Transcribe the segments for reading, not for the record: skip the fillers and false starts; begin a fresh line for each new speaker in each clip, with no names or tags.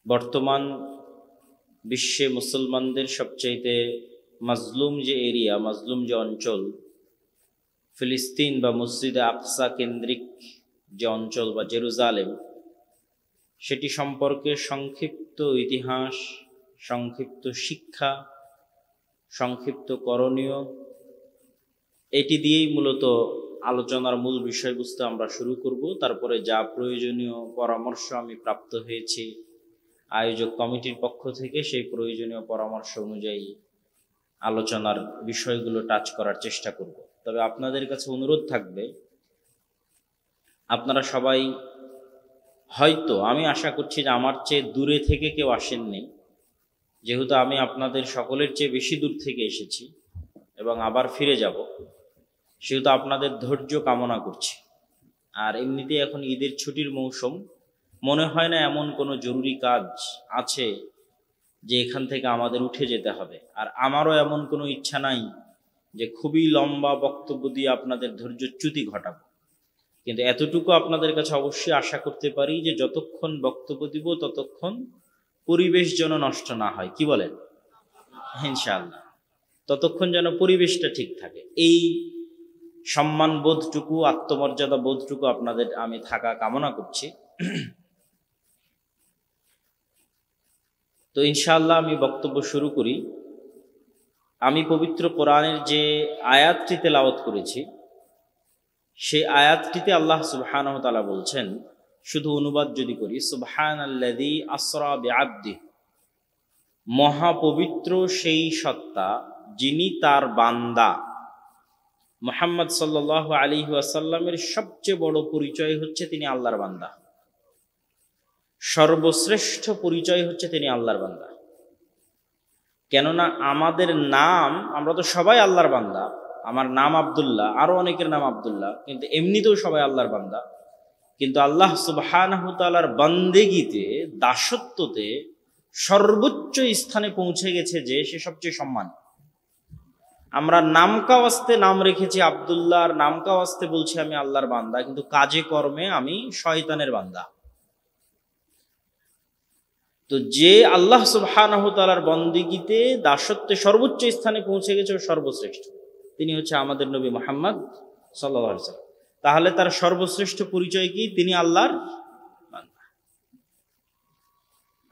বর্তমান বিশ্বে মুসলমানদের সবচাইতে মাজলুম যে এরিয়া, মাজলুম যে অঞ্চল, ফিলিস্তিন বা মসজিদে আকসা কেন্দ্রিক যে অঞ্চল বা জেরুজালেম, সেটি সম্পর্কে সংক্ষিপ্ত ইতিহাস, সংক্ষিপ্ত শিক্ষা, সংক্ষিপ্ত করণীয়, এটি দিয়েই মূলত আলোচনার মূল বিষয়বস্তু আমরা শুরু করব। তারপরে যা প্রয়োজনীয় পরামর্শ আমি প্রাপ্ত হয়েছি আয়োজক কমিটির পক্ষ থেকে, সেই প্রয়োজনীয় পরামর্শ অনুযায়ী আলোচনার বিষয়গুলো টাচ করার চেষ্টা করব। তবে আপনাদের কাছে অনুরোধ থাকবে, আপনারা সবাই হয়তো, আমি আশা করছি যে আমার চেয়ে দূরে থেকে কেউ আসেননি, যেহেতু আমি আপনাদের সকলের চেয়ে বেশি দূর থেকে এসেছি এবং আবার ফিরে যাব, সেহেতু আপনাদের ধৈর্য কামনা করছি। আর এমনিতে এখন ঈদের ছুটির মৌসুম, মনে হয় না এমন কোনো জরুরি কাজ আছে যে এখান থেকে আমাদের উঠে যেতে হবে। আর আমারও এমন কোনো ইচ্ছা নাই যে খুবই লম্বা বক্তব্য দিয়ে আপনাদের ধৈর্যচ্যুতি ঘটাবো। কিন্তু এতটুকু আপনাদের কাছে অবশ্যই আশা করতে পারি যে যতক্ষণ বক্তব্য দিব ততক্ষণ পরিবেশ যেন নষ্ট না হয়। কি বলেন? ইনশাআল্লাহ, ততক্ষণ যেন পরিবেশটা ঠিক থাকে, এই সম্মান বোধটুকু, আত্মমর্যাদা বোধটুকু আপনাদের আমি থাকা কামনা করছি। তো ইনশাআল্লাহ আমি বক্তব্য শুরু করি। আমি পবিত্র কোরআনের যে আয়াতটি তেলাওয়াত করেছি, সেই আয়াতটিতে আল্লাহ সুবহানাহু ওয়া তাআলা বলছেন, শুধু অনুবাদ যদি করি, সুবহানাল্লাযী আসরা বিআবদিহি, মহাপবিত্র সেই সত্তা যিনি তার বান্দা। মুহাম্মদ সাল্লাল্লাহু আলাইহি ওয়াসাল্লামের সবচেয়ে বড় পরিচয় হচ্ছে তিনি আল্লাহর বান্দা। সর্বশ্রেষ্ঠ পরিচয় হচ্ছে তিনি আল্লাহর বান্দা। কেননা আমাদের নাম, আমরা তো সবাই আল্লাহর বান্দা। আমার নাম আব্দুল্লাহ, আরো অনেকের নাম আব্দুল্লাহ, কিন্তু এমনিতেও সবাই আল্লাহর বান্দা। কিন্তু আল্লাহ সুবহানাহু ওয়া তাআলার বান্দেগিতে, দাসত্বতে সর্বোচ্চ স্থানে পৌঁছে গেছে যে সে সবচেয়ে সম্মানী। আমরা নামকাওয়াস্তে নাম রেখেছি আব্দুল্লাহ, আর নামকাওয়াস্তে বলছি আমি আল্লাহর বান্দা, কিন্তু কাজে কর্মে আমি শয়তানের বান্দা। তো যে আল্লাহ সুবহানাহু ওয়া তাআলার বন্দেগীতে, দাসত্বে সর্বোচ্চ স্থানে পৌঁছে গেছে, ও সর্বশ্রেষ্ঠ, তিনি হচ্ছে আমাদের নবী মুহাম্মদ সাল্লাল্লাহু আলাইহি ওয়াসাল্লাম। তাহলে তার সর্বশ্রেষ্ঠ পরিচয় কি? তিনি আল্লাহর বান্দা।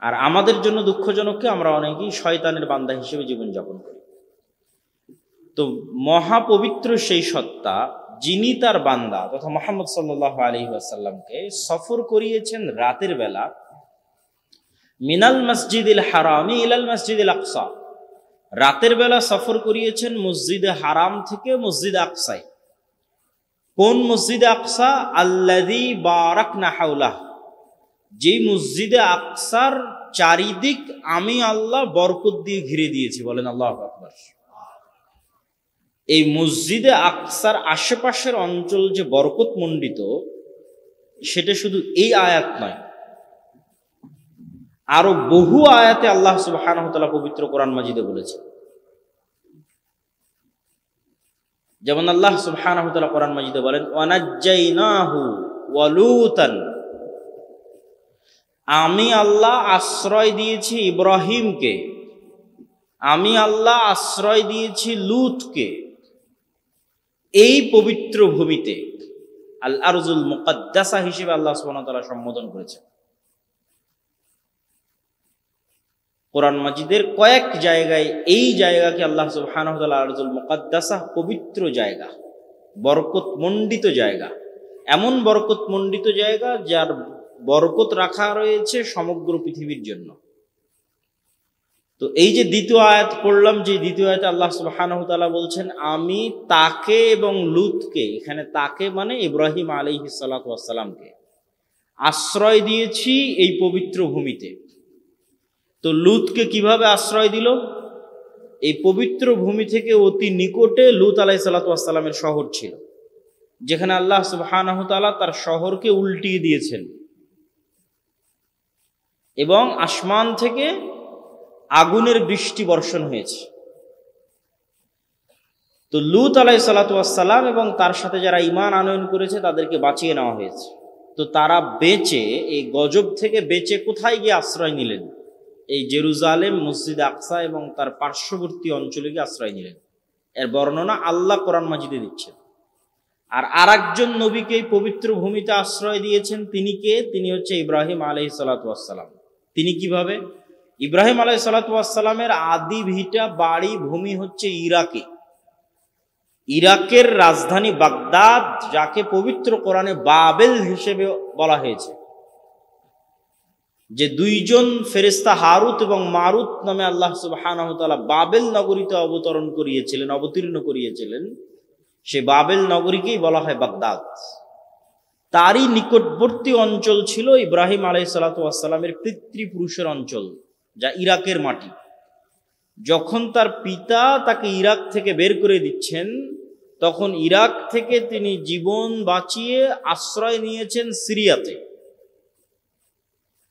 আর আমাদের জন্য দুঃখজনক কি, আমরা অনেকেই শয়তানের বান্দা হিসেবে জীবনযাপন করি। তো মহাপবিত্র সেই সত্তা যিনি তার বান্দা তথা মুহাম্মদ সাল্লাল্লাহু আলাইহি ওয়াসাল্লামকে সফর করিয়েছেন রাতের বেলা, মিনাল মসজিদিল হারামি ইলাল মসজিদিল আকসা, রাতের বেলা সফর করিয়েছেন মসজিদে হারাম থেকে মসজিদে আকসায়। কোন মসজিদে আকসা? আল্লাযী বারাকনা হাওলাহ, যেই মসজিদে আকসার চারিদিক আমি আল্লাহ বরকত দিয়ে ঘিরে দিয়েছি। বলেন আল্লাহু আকবার। এই মসজিদে আকসার আশেপাশের অঞ্চল যে বরকত মণ্ডিত, সেটা শুধু এই আয়াত নয়, আরো বহু আয়াতে আল্লাহ সুবহানাহু ওয়া তাআলা পবিত্র কোরআন মাজিদে বলেছেন। যেমন আল্লাহ সুবহানাহু ওয়া তাআলা কোরআন মাজিদে বলেন, ওয়ানাজ্জাইনাহু ওয়া লূতান, আমি আল্লাহ আশ্রয় দিয়েছি ইব্রাহিমকে, আমি আল্লাহ আশ্রয় দিয়েছি লূতকে, এই পবিত্র ভূমিতে। আল আরজুল মুকাদ্দাসা হিসেবে আল্লাহ সুবহানাহু ওয়া তাআলা সম্বোধন করেছেন। কোরআন মাজিদের কয়েক জায়গায় এই জায়গাকে আল্লাহ সুবহানাহু ওয়া তাআলা আরজুল মুকাদ্দাসা, পবিত্র জায়গা, বরকত মণ্ডিত জায়গা, এমন বরকত মণ্ডিত জায়গা যার বরকত রাখা রয়েছে সমগ্র পৃথিবীর জন্য। তো এই যে দ্বিতীয় আয়াত পড়লাম, যে দ্বিতীয় আয়াতে আল্লাহ সুবহানাহু ওয়া তাআলা বলছেন আমি তাকে এবং লূতকে, এখানে তাকে মানে ইব্রাহিম আলাইহিস সালাতু ওয়াস সালামকে আশ্রয় দিয়েছি এই পবিত্র ভূমিতে। তো লূতকে কিভাবে আশ্রয় দিল? এই পবিত্র ভূমি থেকে অতি নিকটে লূত আলাইহিস সালাতু ওয়াস সালামের শহর ছিল, যেখানে আল্লাহ সুবহানাহু ওয়া তাআলা তার শহরকে উল্টিয়ে দিয়েছেন এবং আসমান থেকে আগুনের বৃষ্টি বর্ষণ হয়েছে। তো লূত আলাইহিস সালাতু ওয়াস সালাম এবং তার সাথে যারা ঈমান আনয়ন করেছে তাদেরকে বাঁচিয়ে নেওয়া হয়েছে। তো তারা বেঁচে, এই গজব থেকে বেঁচে কোথায় গিয়ে আশ্রয় নিলেন? এই জেরুজালেম, মসজিদ আকসা এবং তার পার্শ্ববর্তী অঞ্চলে গিয়ে আশ্রয় নিলেন। এর বর্ণনা আল্লাহ কোরআন মাজিদে দিচ্ছেন। আর আরেকজন নবীকে এই পবিত্র ভূমিতে আশ্রয় দিয়েছেন। তিনি কে? তিনি হচ্ছে ইব্রাহিম আলাইহিস সালাতু ওয়াস সালাম। তিনি কিভাবে? ইব্রাহিম আলাইহিস সালাতু ওয়াস সালামের আদি ভিটা বাড়ি ভূমি হচ্ছে ইরাকে। ইরাকের রাজধানী বাগদাদ, যাকে পবিত্র কোরআনে বাবেল হিসেবে বলা হয়েছে, যে দুইজন ফেরেশতা হারুত এবং মারুত নামে আল্লাহ সুবহানাহু ওয়া তাআলা বাবেল নগরীতে অবতীর্ণ করিয়েছিলেন, সে বাবেল নগরীকেই বলা হয় বাগদাদ। তারই নিকটবর্তী অঞ্চল ছিল ইব্রাহিম আলাইহিস সালাতু ওয়াস সালামের পিতৃপুরুষের অঞ্চল, যা ইরাকের মাটি। যখন তার পিতা তাকে ইরাক থেকে বের করে দিচ্ছেন, তখন ইরাক থেকে তিনি জীবন বাঁচিয়ে আশ্রয় নিয়েছেন সিরিয়াতে।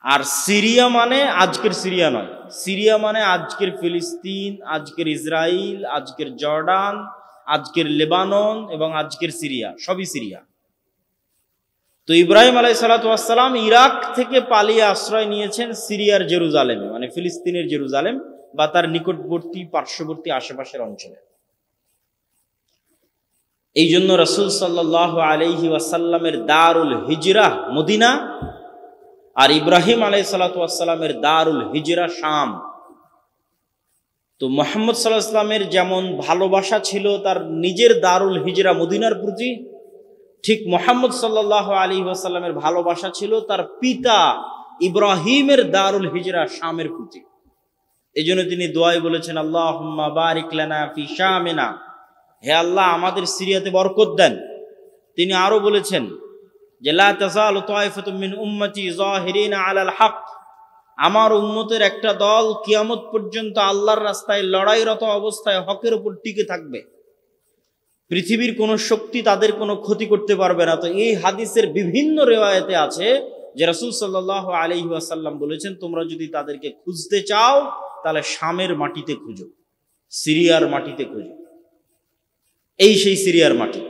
আর সিরিয়া মানে আজকের সিরিয়া নয়, সিরিয়া মানে আজকের ফিলিস্তিন, আজকের ইসরায়েল, আজকের জর্ডান, আজকের লেবানন এবং আজকের সিরিয়া, সবই সিরিয়া। তো ইব্রাহিম আলাইহিস সালাতু ওয়াস সালাম ইরাক থেকে পালিয়ে আশ্রয় নিয়েছেন সিরিয়ার জেরুজালেমে, মানে ফিলিস্তিনের জেরুজালেম বা তার নিকটবর্তী পার্শ্ববর্তী আশেপাশের অঞ্চলে। এই জন্য রাসূল সাল্লাল্লাহু আলাইহি ওয়াসাল্লামের দারুল হিজরা মদিনা, আর ইব্রাহিম আলাইহিস সালাতু ওয়াস সালামের দারুল হিজরা শাম। তো মুহাম্মদ সাল্লাল্লাহু আলাইহি ওয়াসাল্লামের যেমন ভালোবাসা ছিল তার নিজের দারুল হিজরা মদিনার প্রতি, ঠিক মুহাম্মদ সাল্লাল্লাহু আলাইহি ওয়াসাল্লামের ভালোবাসা ছিল তার পিতা ইব্রাহিমের দারুল হিজরা শামের প্রতি। এই জন্য তিনি দোয়ায় বলেছেন, আল্লাহুম্মা বারিক লানা ফি শামিনা, হে আল্লাহ আমাদের সিরিয়াতে বরকত দেন। তিনি আরো বলেছেন যে লা তাযালু তায়ফাতুম মিন উম্মতি যাহিরিনা আলাল হক, আমার উম্মতের একটা দল কিয়ামত পর্যন্ত আল্লাহর রাস্তায় লড়াইরত অবস্থায় হকের উপর টিকে থাকবে, পৃথিবীর কোনো শক্তি তাদের কোনো ক্ষতি করতে পারবে না। তো এই হাদিসের বিভিন্ন রিওয়ায়াতে আছে যে রাসূল সাল্লাল্লাহু আলাইহি ওয়াসাল্লাম বলেছেন, তোমরা যদি তাদেরকে খুঁজতে চাও তাহলে শামের মাটিতে খুঁজো, সিরিয়ার মাটিতে খুঁজো। এই সেই সিরিয়ার মাটি।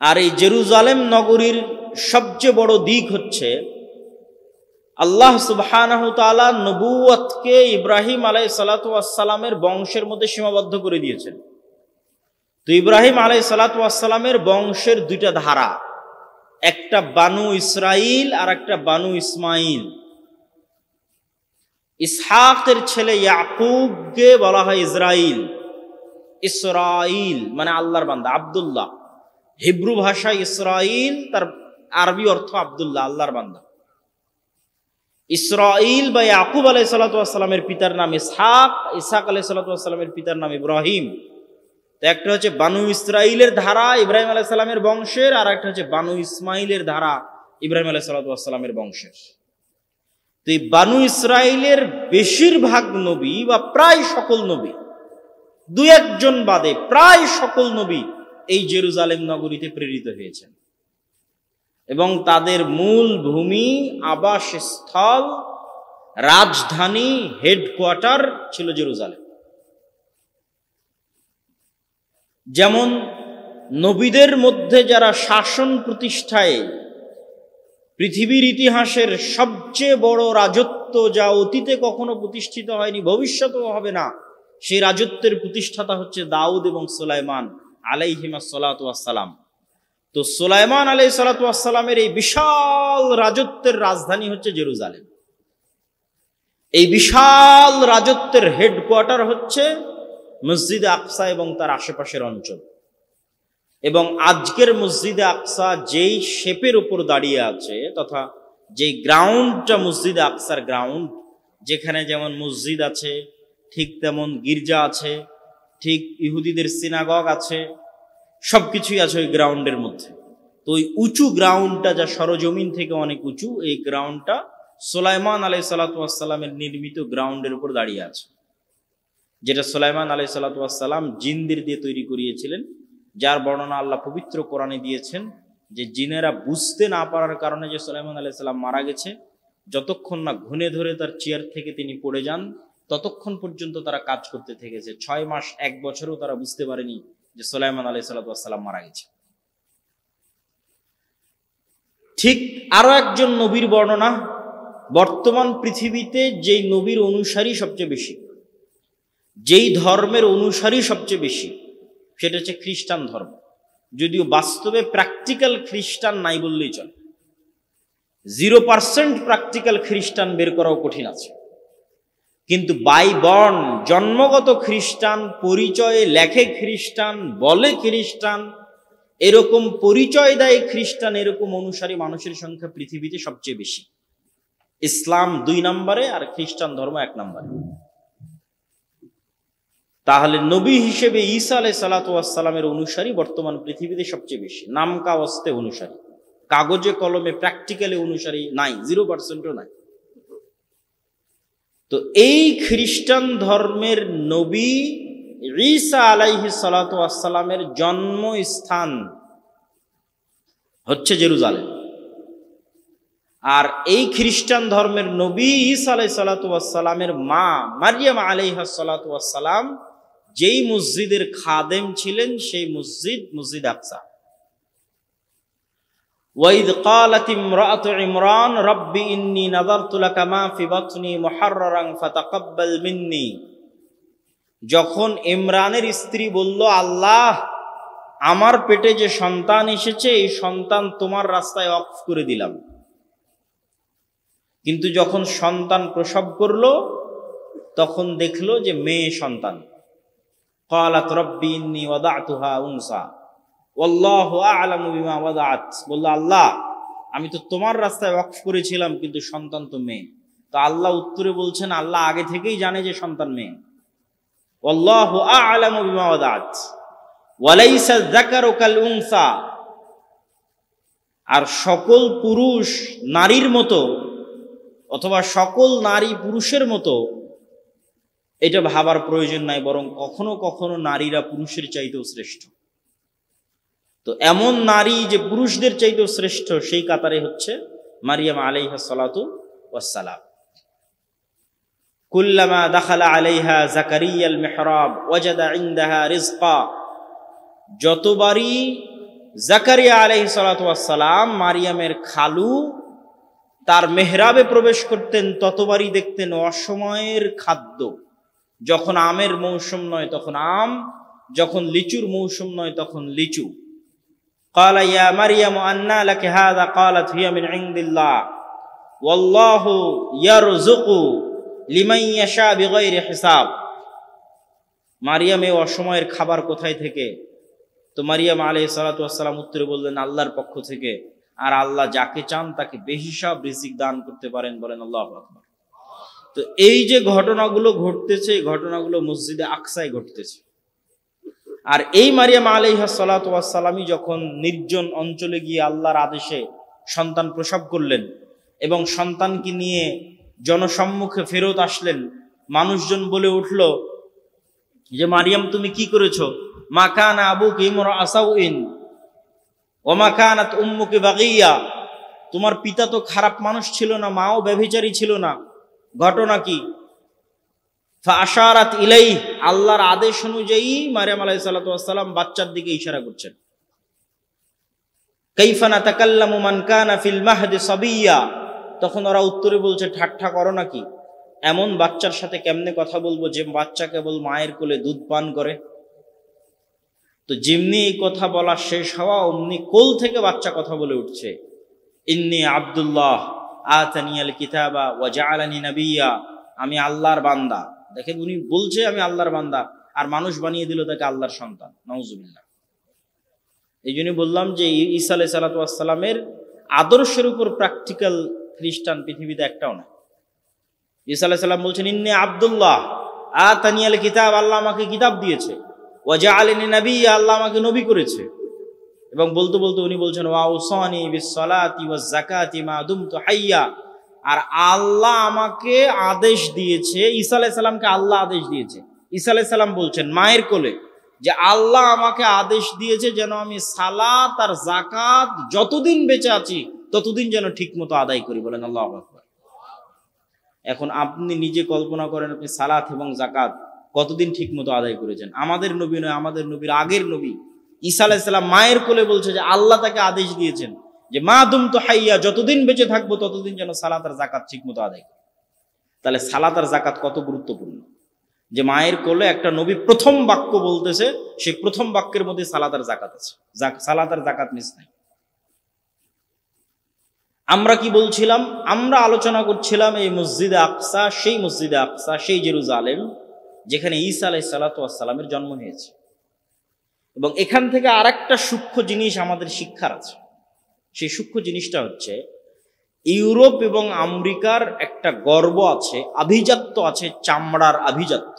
আর এই জেরুজালেম নগরীর সবচেয়ে বড় দিক হচ্ছে আল্লাহ সুবহানাহু তাআলা নবুয়তকে ইব্রাহিম আলাইহিস সালাতু ওয়াস সালামের বংশের মধ্যে সীমাবদ্ধ করে দিয়েছেন। তো ইব্রাহিম আলাইহিস সালাতু ওয়াস সালামের বংশের দুইটা ধারা, একটা বানু ইসরাইল আর একটা বানু ইসমাইল। ইসহাকের ছেলে ইয়াকুবকে বলা হয় ইসরাইল। ইসরাইল মানে আল্লাহর বান্দা, আব্দুল্লাহ। হিব্রু ভাষায় ইসরাইল, তার আরবি অর্থ আব্দুল্লাহ, আল্লাহর বান্দা। ইসরাইল বা ইয়াকুব আলাইহিস সালাতু ওয়াস সালামের পিতার নাম ইসহাক, ইসহাক আলাইহিস সালাতু ওয়াস সালামের পিতার নাম ইব্রাহিম। তো একটা হচ্ছে বানু ইসরাইলের ধারা ইব্রাহিম আলাইহিস সালামের বংশের, আর একটা হচ্ছে বানু ইসমাইলের ধারা ইব্রাহিম আলাইহিস সালাতু ওয়াস সালামের বংশের। তো এই বানু ইসরাইলের বেশিরভাগ নবী বা প্রায় সকল নবী, দুই একজন বাদে প্রায় সকল নবী এই জেরুজালেম নগরীতে প্রেরিত হয়েছেন এবং তাদের মূল ভূমি, আবাসস্থল, রাজধানী, হেডকোয়ার্টার ছিল জেরুজালেম। যেমন নবীদের মধ্যে যারা শাসন প্রতিষ্ঠায় পৃথিবীর ইতিহাসের সবচেয়ে বড় রাজত্ব, যা অতীতে কখনো প্রতিষ্ঠিত হয়নি, ভবিষ্যতেও হবে না, সেই রাজত্বের প্রতিষ্ঠাতা হচ্ছে দাউদ এবং সুলাইমান আলাইহিমাস সালাতু ওয়াস সালাম। তো সুলাইমান আলাইহিস সালাতু ওয়াস সালামের এই বিশাল রাজত্বের রাজধানী হচ্ছে জেরুজালেম। এই বিশাল রাজত্বের হেডকোয়ার্টার হচ্ছে মসজিদে আকসা এবং তার আশেপাশের অঞ্চল। এবং আজকের মসজিদে আকসা যেই শেপের উপর দাঁড়িয়ে আছে, তথা যেই গ্রাউন্ডটা মসজিদে আকসার গ্রাউন্ড, যেখানে যেমন মসজিদ আছে ঠিক তেমন গির্জা আছে, ঠিক ইহুদিদের সিনাগগ আছে, সবকিছুই আছে ওই গ্রাউন্ডের মধ্যে। তো ওই উঁচু গ্রাউন্ডটা, যা সরজমিন থেকে অনেক উঁচু, এই গ্রাউন্ডটা সুলাইমান আলাইহিস সালাতু ওয়াস সালামের নির্মিত গ্রাউন্ডের উপর দাঁড়িয়ে আছে, যেটা সুলাইমান আলাইহিস সালাতু ওয়াস সালাম জিনদের দিয়ে তৈরি করিয়েছিলেন, যার বর্ণনা আল্লাহ পবিত্র কোরআনে দিয়েছেন যে জিনেরা বুঝতে না পারার কারণে যে সুলাইমান আলাইহিস সালাম মারা গেছে, যতক্ষণ না ঘুণে ধরে তার চেয়ার থেকে তিনি পড়ে যান, ততক্ষণ পর্যন্ত তারা কাজ করতে থেকেছে। 6 মাস 1 বছরও তারা বুঝতে পারেনি যে সুলাইমান আলাইহিস সালাতু ওয়াস সালাম মারা গেছে। ঠিক আরো একজন নবীর বর্ণনা, বর্তমান পৃথিবীতে যেই নবীর অনুসারী সবচেয়ে বেশি, যেই ধর্মের অনুসারী সবচেয়ে বেশি, সেটা হচ্ছে খ্রিস্টান ধর্ম। যদিও বাস্তবে প্র্যাকটিক্যাল খ্রিস্টান নাই বললেই চলে, 0% প্র্যাকটিক্যাল খ্রিস্টান বের করাও কঠিন আছে। কিন্তু বাই বর্ন জন্মগত খ্রিস্টান, পরিচয়ে লেখে খ্রিস্টান, বলে খ্রিস্টান, এরকম পরিচয় দেয় খ্রিস্টান, এরকম অনুসারী মানুষের সংখ্যা পৃথিবীতে সবচেয়ে বেশি। ইসলাম 2 নম্বরে আর খ্রিস্টান ধর্ম 1 নম্বরে। তাহলে নবী হিসেবে ঈসা আলাইহিস সালাতু ওয়াস সালামের অনুসারী বর্তমান পৃথিবীতে সবচেয়ে বেশি, নামকা ওয়াস্তে অনুসারী, কাগজে কলমে প্র্যাকটিক্যালি অনুসারী নাই, 0%ও নাই। তো এই খ্রিস্টান ধর্মের নবী ঈসা আলাইহিস সালাতু ওয়াস সালামের জন্মস্থান হচ্ছে জেরুজালেম। আর এই খ্রিস্টান ধর্মের নবী ঈসা আলাইহিস সালাতু ওয়াস সালামের মা মারইয়াম আলাইহাস সালাতু ওয়াস সালাম যেই মসজিদের খাদেম ছিলেন, সেই মসজিদ আকসা। ওয়াইদ ক্বালাত ইমরাআতু ইমরান রব্বি ইন্নী নাযারতু লাকা মা ফি বাতনি মুহাররারান ফাতাকাব্বাল মিন্নী। যখন ইমরানের স্ত্রী বলল, আল্লাহ, আমার পেটে যে সন্তান এসেছে এই সন্তান তোমার রাস্তায় ওয়াকফ করে দিলাম। কিন্তু যখন সন্তান প্রসব করলো তখন দেখলো যে মেয়ে সন্তান। ক্বালাত রব্বি ইন্নী ওয়াদাতুহা উনসা ওয়াল্লাহু আ'লামু বিমা ওয়াদাআত। বলল, আল্লাহ, আমি তো তোমার রাস্তায় ওয়াকফ করেছিলাম, কিন্তু সন্তান তো মেয়ে। তো আল্লাহ উত্তরে বলছেন, আল্লাহ আগে থেকেই জানে যে সন্তান মেয়ে। ওয়াল্লাহু আ'লামু বিমা ওয়াদাআত ওয়ালাইসা যাকারু কাল উনসা। আর সকল পুরুষ নারীর মতো অথবা সকল নারী পুরুষের মতো এটা ভাবার প্রয়োজন নাই, বরং কখনো কখনো নারীরা পুরুষের চাইতেও শ্রেষ্ঠ। তো এমন নারী যে পুরুষদের চাইতেও শ্রেষ্ঠ, সেই কাতারে হচ্ছে মারিয়াম আলাইহাস সালাতু ওয়াস সালাম। কুল্লামা দাখালা আলাইহা যাকারিয়াল মিহরাব ওয়াজাদা ইনদাহা রিজকা। যতবারই যাকারিয়া আলাইহিস সালাতু ওয়াস সালাম মারিয়ামের খালু তার মেহরাবে প্রবেশ করতেন, ততবারই দেখতেন অসময়ের খাদ্য। যখন আমের মৌসুম নয় তখন আম, যখন লিচুর মৌসুম নয় তখন লিচু। ক্বালা ইয়া মারইয়াম আন্না লাকি হাযা ক্বালাত হিয়া মিন ইনদিল্লাহ ওয়াল্লাহু ইয়ারযুকু লিমান ইয়াশা বিগাইরি হিসাব। মারিয়াম, এই অসময়ের খাবার কোথায় থেকে? তো মারিয়াম আলাইহিস সালাতু ওয়াস সালাম উত্তরে বললেন, আল্লাহর পক্ষ থেকে। আর আল্লাহ যাকে চান তাকে বেহিসাব রিজিক দান করতে পারেন, বলেন আল্লাহু আকবার। তো এই যে ঘটনাগুলো ঘটতেছে, এই ঘটনাগুলো মসজিদে আকসায় ঘটতেছে। আর এই মারিয়াম আলাইহাস সালাতু ওয়াস সালামই যখন নির্জন অঞ্চলে গিয়ে আল্লাহর আদেশে সন্তান প্রসব করলেন এবং সন্তানকে নিয়ে জনসম্মুখে ফেরত আসলেন, মানুষজন বলে উঠল যে, মারিয়াম, তুমি কি করেছো? মা কানা আবুকি ইমরাআ সাউইন ওয়া মা কানাত উম্মুকি বাগিয়া। তোমার পিতা তো খারাপ মানুষ ছিল না, মাও ব্যভিচারী ছিল না, ঘটনা কি? ফাআশারাত ইলাইহি। আল্লাহর আদেশ অনুযায়ী মারিয়াম আলাইহিস সালাতু ওয়াস সালাম বাচ্চার দিকে ইশারা করছেন। কাইফা নাতাকাল্লামু মান কানা ফিল মাহদি সাবিয়্যা। তখন ওরা উত্তরে বলছে, ঠাট্টা করো নাকি? এমন বাচ্চার সাথে কেমনে কথা বলবো যে বাচ্চা কেবল মায়ের কোলে দুধ পান করে? তো যেমনি এই কথা বলা শেষ হওয়া অমনি কোল থেকে বাচ্চা কথা বলে উঠছে, ইন্নী আব্দুল্লাহ আতানিয়াল কিতাবা ওয়া জাআলানি নাবিয়্যা। আমি আল্লাহর বান্দা। দেখেন, উনি বলছে আমি আল্লাহর বান্দা, আর মানুষ বানিয়ে দিল তাকে আল্লাহর সন্তান। নাউজুবিল্লাহ। এই জন্য বললাম যে ঈসা আলাইহিস সালাতু ওয়াস সালামের আদর্শের উপর প্র্যাকটিক্যাল খ্রিস্টান পৃথিবীতে একটাও না। ঈসা আলাইহিস সালাম বলছেন, ইন্নী আব্দুল্লাহ আতানিয়াল কিতাব। আল্লাহ আমাকে কিতাব দিয়েছে। ওয়া জাআলানি নাবিয়্যা। আল্লাহ আমাকে নবী করেছে। এবং বলতে বলতে উনি বলছেন, ওয়া আওসানি বিস সালাতি ওয়াজ যাকাতি মা দুমতু হাইয়া। আর আল্লাহ আমাকে আদেশ দিয়েছে, ঈসা আলাইহিস সালামকে আল্লাহ আদেশ দিয়েছে। ঈসা আলাইহিস সালাম বলছেন মায়ের কোলে যে আল্লাহ আমাকে আদেশ দিয়েছে যেন আমি সালাত আর যাকাত যতদিন বেঁচে আছি ততদিন যেন ঠিকমতো আদায় করি, বলেন আল্লাহু আকবার। এখন আপনি নিজে কল্পনা করেন, আপনি সালাত এবং যাকাত কতদিন ঠিকমতো আদায় করেছেন? আমাদের নবী নয়, আমাদের নবীর আগের নবী ঈসা আলাইহিস সালাম মায়ের কোলে বলছে যে আল্লাহ তাকে আদেশ দিয়েছেন যে মা দুমতু হাইয়া, যতদিন বেঁচে থাকবো ততদিন যেন সালাত আর যাকাত ঠিক মতো আদায় করি। তাহলে সালাত আর যাকাত কত গুরুত্বপূর্ণ, যে মায়ের কোলে একটা নবী প্রথম বাক্য বলতেছে, সেই প্রথম বাক্যের মধ্যে সালাত আর যাকাত আছে, সালাত আর যাকাত মিস নাই। আমরা কি বলছিলাম? আমরা আলোচনা করছিলাম এই মসজিদে আকসা, সেই মসজিদে আকসা, সেই জেরুজালেম যেখানে ঈসা আলাইহিস সালাতু ওয়াস সালামের জন্ম হয়েছে। এবং এখান থেকে আরেকটা সূক্ষ্ম জিনিস আমাদের শিক্ষার আছে। সেই সূক্ষ্ম জিনিসটা হচ্ছে, ইউরোপ এবং আমেরিকার একটা গর্ব আছে, আভিজাত্য আছে, চামড়ার আভিজাত্য।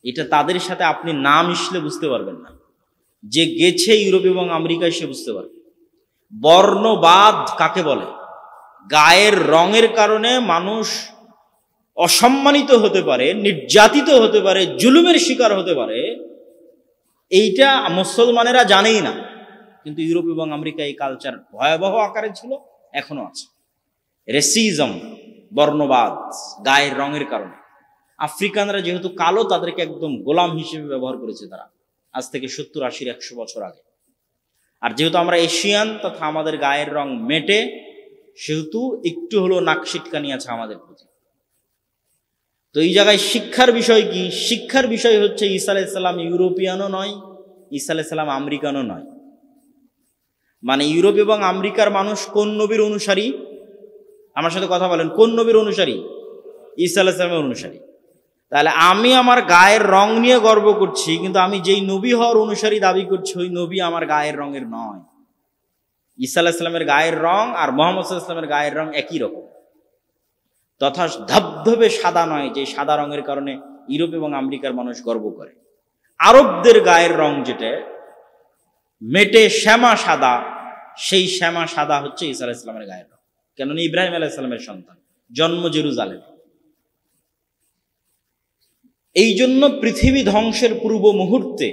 এটা তাদের সাথে আপনি না মিশলে বুঝতে পারবেন না। যে গেছে ইউরোপ এবং আমেরিকায় সে বুঝতে পারবে। বর্ণবাদ কাকে বলে? গায়ের রঙের কারণে মানুষ অসম্মানিত হতে পারে, নির্যাতিত হতে পারে, জুলুমের শিকার হতে পারে, এইটা মুসলমানেরা জানেই না। কিন্তু ইউরোপ এবং আমেরিকা এই কালচার ভয়াবহ আকারে ছিল, এখনো আছে। রেসিজম, বর্ণবাদ, গায়ের রঙের কারণে। আফ্রিকানরা যেহেতু কালো, তাদেরকে একদম গোলাম হিসেবে ব্যবহার করেছে তারা, আজ থেকে 70, 80, 100 বছর আগে। আর যেহেতু আমরা এশিয়ান তথা আমাদের গায়ের রং মেটে, সেহেতু একটু হলো নাক সিটকানি আছে আমাদের প্রতি। তো এই জায়গায় শিক্ষার বিষয় কি? শিক্ষার বিষয় হচ্ছে ঈসা আলাইহিস সালাম ইউরোপিয়ানও নয়, ঈসা আলাইহিস সালাম আমেরিকানও নয়। মানে ইউরোপ এবং আমেরিকার মানুষ কোন নবীর অনুসারী? আমার সাথে কথা বলেন, কোন নবীর অনুসারী? ঈসা আলাইহিস সালামের অনুসারী। তাহলে আমি আমার গায়ের রং নিয়ে গর্ব করছি, কিন্তু আমি যেই নবী হওয়ার অনুসারী দাবি করছি, ওই নবী আমার গায়ের রঙের নয়। ঈসা আলাইহিস সালামের গায়ের রং আর মুহাম্মদ সাল্লাল্লাহু আলাইহি ওয়াসাল্লামের গায়ের রং একই রকম, তথা ধবধবে সাদা নয়, যে সাদা রঙের কারণে ইউরোপ এবং আমেরিকার মানুষ গর্ব করে। আরবদের গায়ের রং যেটা মেটে শ্যামা সাদা, সেই শ্যামা সাদা হচ্ছে ঈসা আলাইহিস সালামের গায়ের রং। কেননা ইব্রাহিম আলাইহিস সালামের সন্তান, জন্ম জেরুজালেমে। এই জন্য পৃথিবী ধ্বংসের পূর্ব মুহূর্তে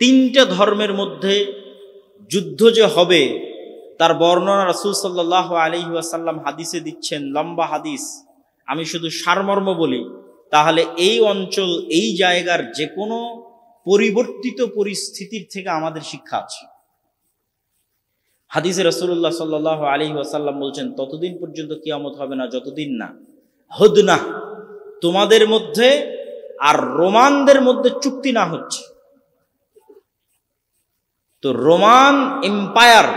3টে ধর্মের মধ্যে যুদ্ধ যে হবে তার বর্ণনা রাসূল সাল্লাল্লাহু আলাইহি ওয়াসাল্লাম হাদিসে দিচ্ছেন, লম্বা হাদিস। আমি শুধু সারমর্ম বলি, তাহলে এই অঞ্চল, এই জায়গার যে কোনো পরিবর্তিত পরিস্থিতির থেকে আমাদের শিক্ষা আছে। হাদিসে রাসূলুল্লাহ সাল্লাল্লাহু আলাইহি ওয়াসাল্লাম বলছেন, ততদিন পর্যন্ত কিয়ামত হবে না যতদিন না হুদনা, তোমাদের মধ্যে আর রোমানদের মধ্যে চুক্তি না হচ্ছে। তো রোমান এম্পায়ার,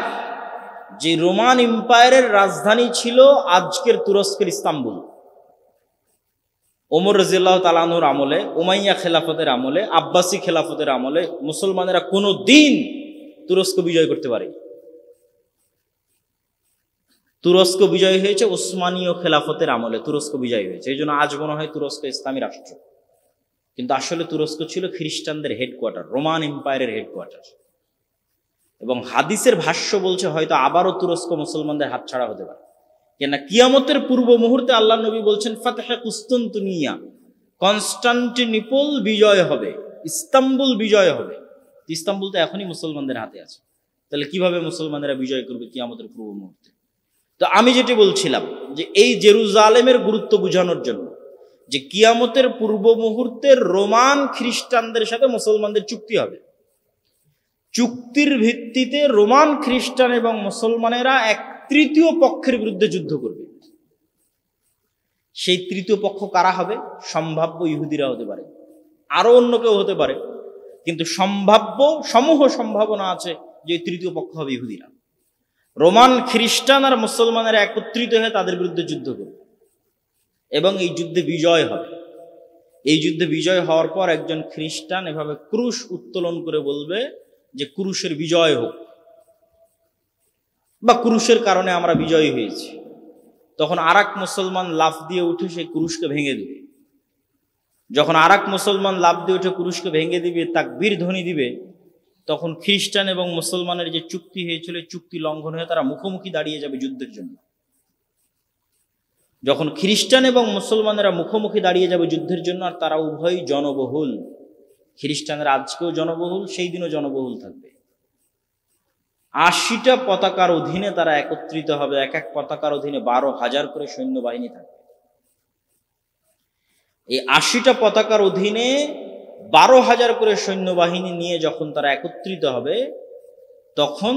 যে রোমান এম্পায়ারের রাজধানী ছিল আজকের তুরস্কের ইস্তাম্বুল, ওমর রাদিয়াল্লাহু তাআলা আনহুর আমলে, উমাইয়া খেলাফতের আমলে, আব্বাসী খেলাফতের আমলে মুসলমানেরা কোনো দিন তুরস্ক বিজয় করতে পারেনি। তুরস্ক বিজয় হয়েছে ওসমানীয় খেলাফতের আমলে, তুরস্ক বিজয় হয়েছে। এই জন্য আজ মনে হয় তুরস্ক ইসলামী রাষ্ট্র, কিন্তু আসলে তুরস্ক ছিল খ্রিস্টানদের হেডকোয়ার্টার, রোমান এম্পায়ারের হেডকোয়ার্টার। এবং হাদিসের ভাষ্য বলছে হয়তো আবারও তুরস্ক মুসলমানদের হাতছাড়া হতে পারে। কেননা কিয়ামতের পূর্ব মুহূর্তে আল্লাহ নবী বলছেন, ফাতহে কুস্তান্তিনিয়া, কনস্টান্টিনোপল বিজয় হবে, ইস্তাম্বুল বিজয় হবে। ইস্তাম্বুল তো এখনই মুসলমানদের হাতে আছে, তাহলে কিভাবে মুসলমানেরা বিজয় করবে কিয়ামতের পূর্ব মুহূর্তে? তো আমি যেটি বলছিলাম, যে এই জেরুজালেমের গুরুত্ব বোঝানোর জন্য, যে কিয়ামতের পূর্ব মুহূর্তে রোমান খ্রিস্টানদের সাথে মুসলমানদের চুক্তি হবে। চুক্তির ভিত্তিতে রোমান খ্রিস্টান এবং মুসলমানেরা এক তৃতীয় পক্ষের বিরুদ্ধে যুদ্ধ করবে। সেই তৃতীয় পক্ষ কারা হবে? সম্ভাব্য ইহুদিরা হতে পারে, আরো অন্য কেউ হতে পারে, কিন্তু সমূহ সম্ভাবনা আছে যে তৃতীয় পক্ষ হবে ইহুদিরা। রোমান খ্রিস্টান আর মুসলমানেরা একত্রিত হয়ে তাদের বিরুদ্ধে যুদ্ধ করবে এবং এই যুদ্ধে বিজয় হবে। এই যুদ্ধে বিজয় হওয়ার পর একজন খ্রিস্টান এভাবে ক্রুশ উত্তোলন করে বলবে যে ক্রুশের বিজয় হোক, বা ক্রুশের কারণে আমরা বিজয়ী হয়েছি। তখন আরেক মুসলমান লাফ দিয়ে উঠে সেই ক্রুশকে ভেঙে দিবে। যখন আরেক মুসলমান লাফ দিয়ে উঠে ক্রুশকে ভেঙে দিবে, তাকবীর ধ্বনি দিবে, তখন খ্রিস্টান এবং মুসলমানের যে চুক্তি হয়েছিল চুক্তি লঙ্ঘন হয়ে তারা মুখোমুখি দাঁড়িয়ে যাবে যুদ্ধের জন্য। যখন খ্রিস্টান এবং মুসলমানেরা মুখোমুখি দাঁড়িয়ে যাবে যুদ্ধের জন্য, আর তারা উভয়ই জনবহুল, খ্রিস্টানরা আজকেও জনবহুল, সেই দিনও জনবহুল থাকবে। 80টা পতাকার অধীনে তারা একত্রিত হবে, এক এক পতাকার অধীনে 12,000 করে সৈন্যবাহিনী থাকবে। এই 80টা পতাকার অধীনে 12,000 করে সৈন্যবাহিনী নিয়ে যখন তারা একত্রিত হবে, তখন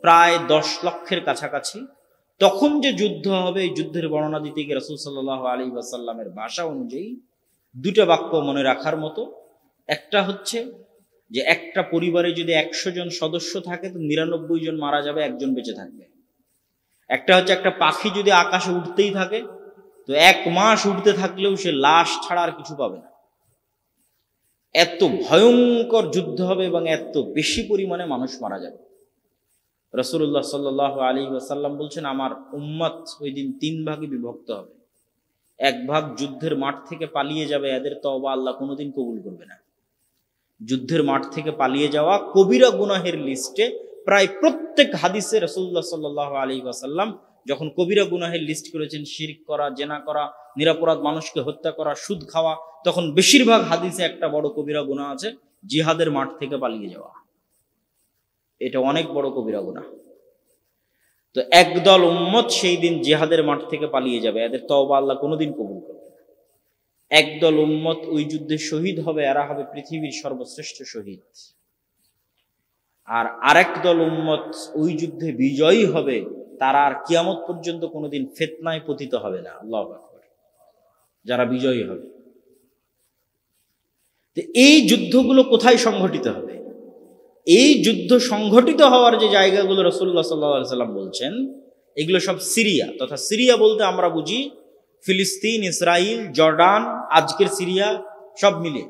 প্রায় 10 লক্ষের কাছাকাছি। তখন যে যুদ্ধ হবে, এই যুদ্ধের বর্ণনা দিতে গিয়ে রাসূল সাল্লাল্লাহু আলাইহি ওয়াসাল্লামের ভাষা অনুযায়ী দুটা বাক্য মনে রাখার মতো। একটা হচ্ছে যে একটা পরিবারে যদি 100 জন সদস্য থাকে তো 99 জন মারা যাবে, একজন বেঁচে থাকবে। একটা হচ্ছে একটা পাখি যদি আকাশে উঠতেই থাকে তো 1 মাস উঠতে থাকলেও সে লাশ ছাড়া আর কিছু পাবে না। এত ভয়ঙ্কর যুদ্ধ হবে এবং এত বেশি পরিমাণে মানুষ মারা যাবে। রাসূলুল্লাহ সাল্লাল্লাহু আলাইহি ওয়াসাল্লাম বলছেন, আমার উম্মত ওই দিন 3 ভাগে বিভক্ত হবে। 1 ভাগ যুদ্ধের মাঠ থেকে পালিয়ে যাবে, এদের তওবা আল্লাহ কোনোদিন কবুল করবে না। যুদ্ধের মাঠ থেকে পালিয়ে যাওয়া কবিরা গুনাহের লিস্টে প্রায় প্রত্যেক হাদিসে রাসূলুল্লাহ সাল্লাল্লাহু আলাইহি ওয়াসাল্লাম যখন কবিরা গুনাহের লিস্ট করেছেন, শিরক করা, জেনা করা, নিরপরাধ মানুষকে হত্যা করা, সুদ খাওয়া, তখন বেশিরভাগ হাদিসে একটা বড় কবিরা গুনাহ আছে, জিহাদের মাঠ থেকে পালিয়ে যাওয়া। এটা অনেক বড় কবিরা গুনাহ। তো একদল উম্মত সেই দিন জিহাদের মাঠ থেকে পালিয়ে যাবে, এদের তওবা আল্লাহ কোনোদিন কবুল করবে না। একদল উম্মত ওই যুদ্ধে শহীদ হবে, এরা হবে পৃথিবীর সর্বশ্রেষ্ঠ শহীদ। আর আরেক দল উম্মত ওই যুদ্ধে বিজয়ী হবে, তারা আর কিয়ামত পর্যন্ত কোনোদিন ফিতনায় পতিত হবে না। আল্লাহু আকবার। যারা বিজয়ী হবে। তো এই যুদ্ধগুলো কোথায় সংঘটিত হবে? এই যুদ্ধ সংঘটিত হওয়ার যে জায়গাগুলো রাসূলুল্লাহ সাল্লাল্লাহু আলাইহি ওয়াসাল্লাম বলছেন, এগুলো সব সিরিয়া, তথা সিরিয়া বলতে আমরা বুঝি ফিলিস্তিন, ইসরায়েল, জর্ডান, আজকের সিরিয়া সব মিলিয়ে।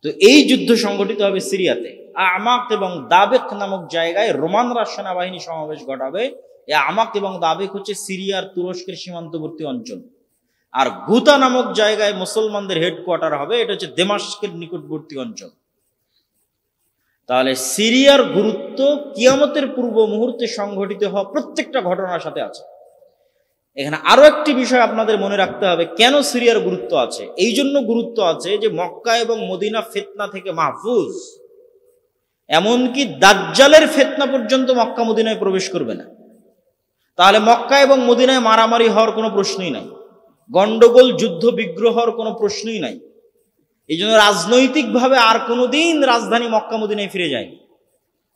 তো এই যুদ্ধ সংঘটিত হবে সিরিয়াতে। আমাক এবং দাবেক নামক জায়গায় রোমানরা সেনাবাহিনী সমাবেশ ঘটাবে। এই আমাক এবং দাবেক হচ্ছে সিরিয়ার তুরস্কের সীমান্তবর্তী অঞ্চল। আর গুতা নামক জায়গায় মুসলমানদের হেডকোয়ার্টার হবে, এটা হচ্ছে দামেস্কের নিকটবর্তী অঞ্চল। তাহলে সিরিয়ার গুরুত্ব কিয়ামতের পূর্ব মুহূর্তে সংঘটিত হওয়া প্রত্যেকটা ঘটনার সাথে আছে। এখানে আরো একটি বিষয় আপনাদের মনে রাখতে হবে, কেন সিরিয়ার গুরুত্ব আছে। এই জন্য গুরুত্ব আছে যে মক্কা এবং মদিনা ফিতনা থেকে মাহফুজ। এমনকি দাজ্জালের ফিতনা পর্যন্ত মক্কা মদিনায় প্রবেশ করবে না। তাহলে মক্কা এবং মদিনায় মারামারি হওয়ার কোনো প্রশ্নই নাই, গন্ডগোল, যুদ্ধ, বিগ্রহ হওয়ার কোনো প্রশ্নই নাই। এই জন্য রাজনৈতিকভাবে আর কোনোদিন রাজধানী মক্কা মদিনায় ফিরে যায়নি।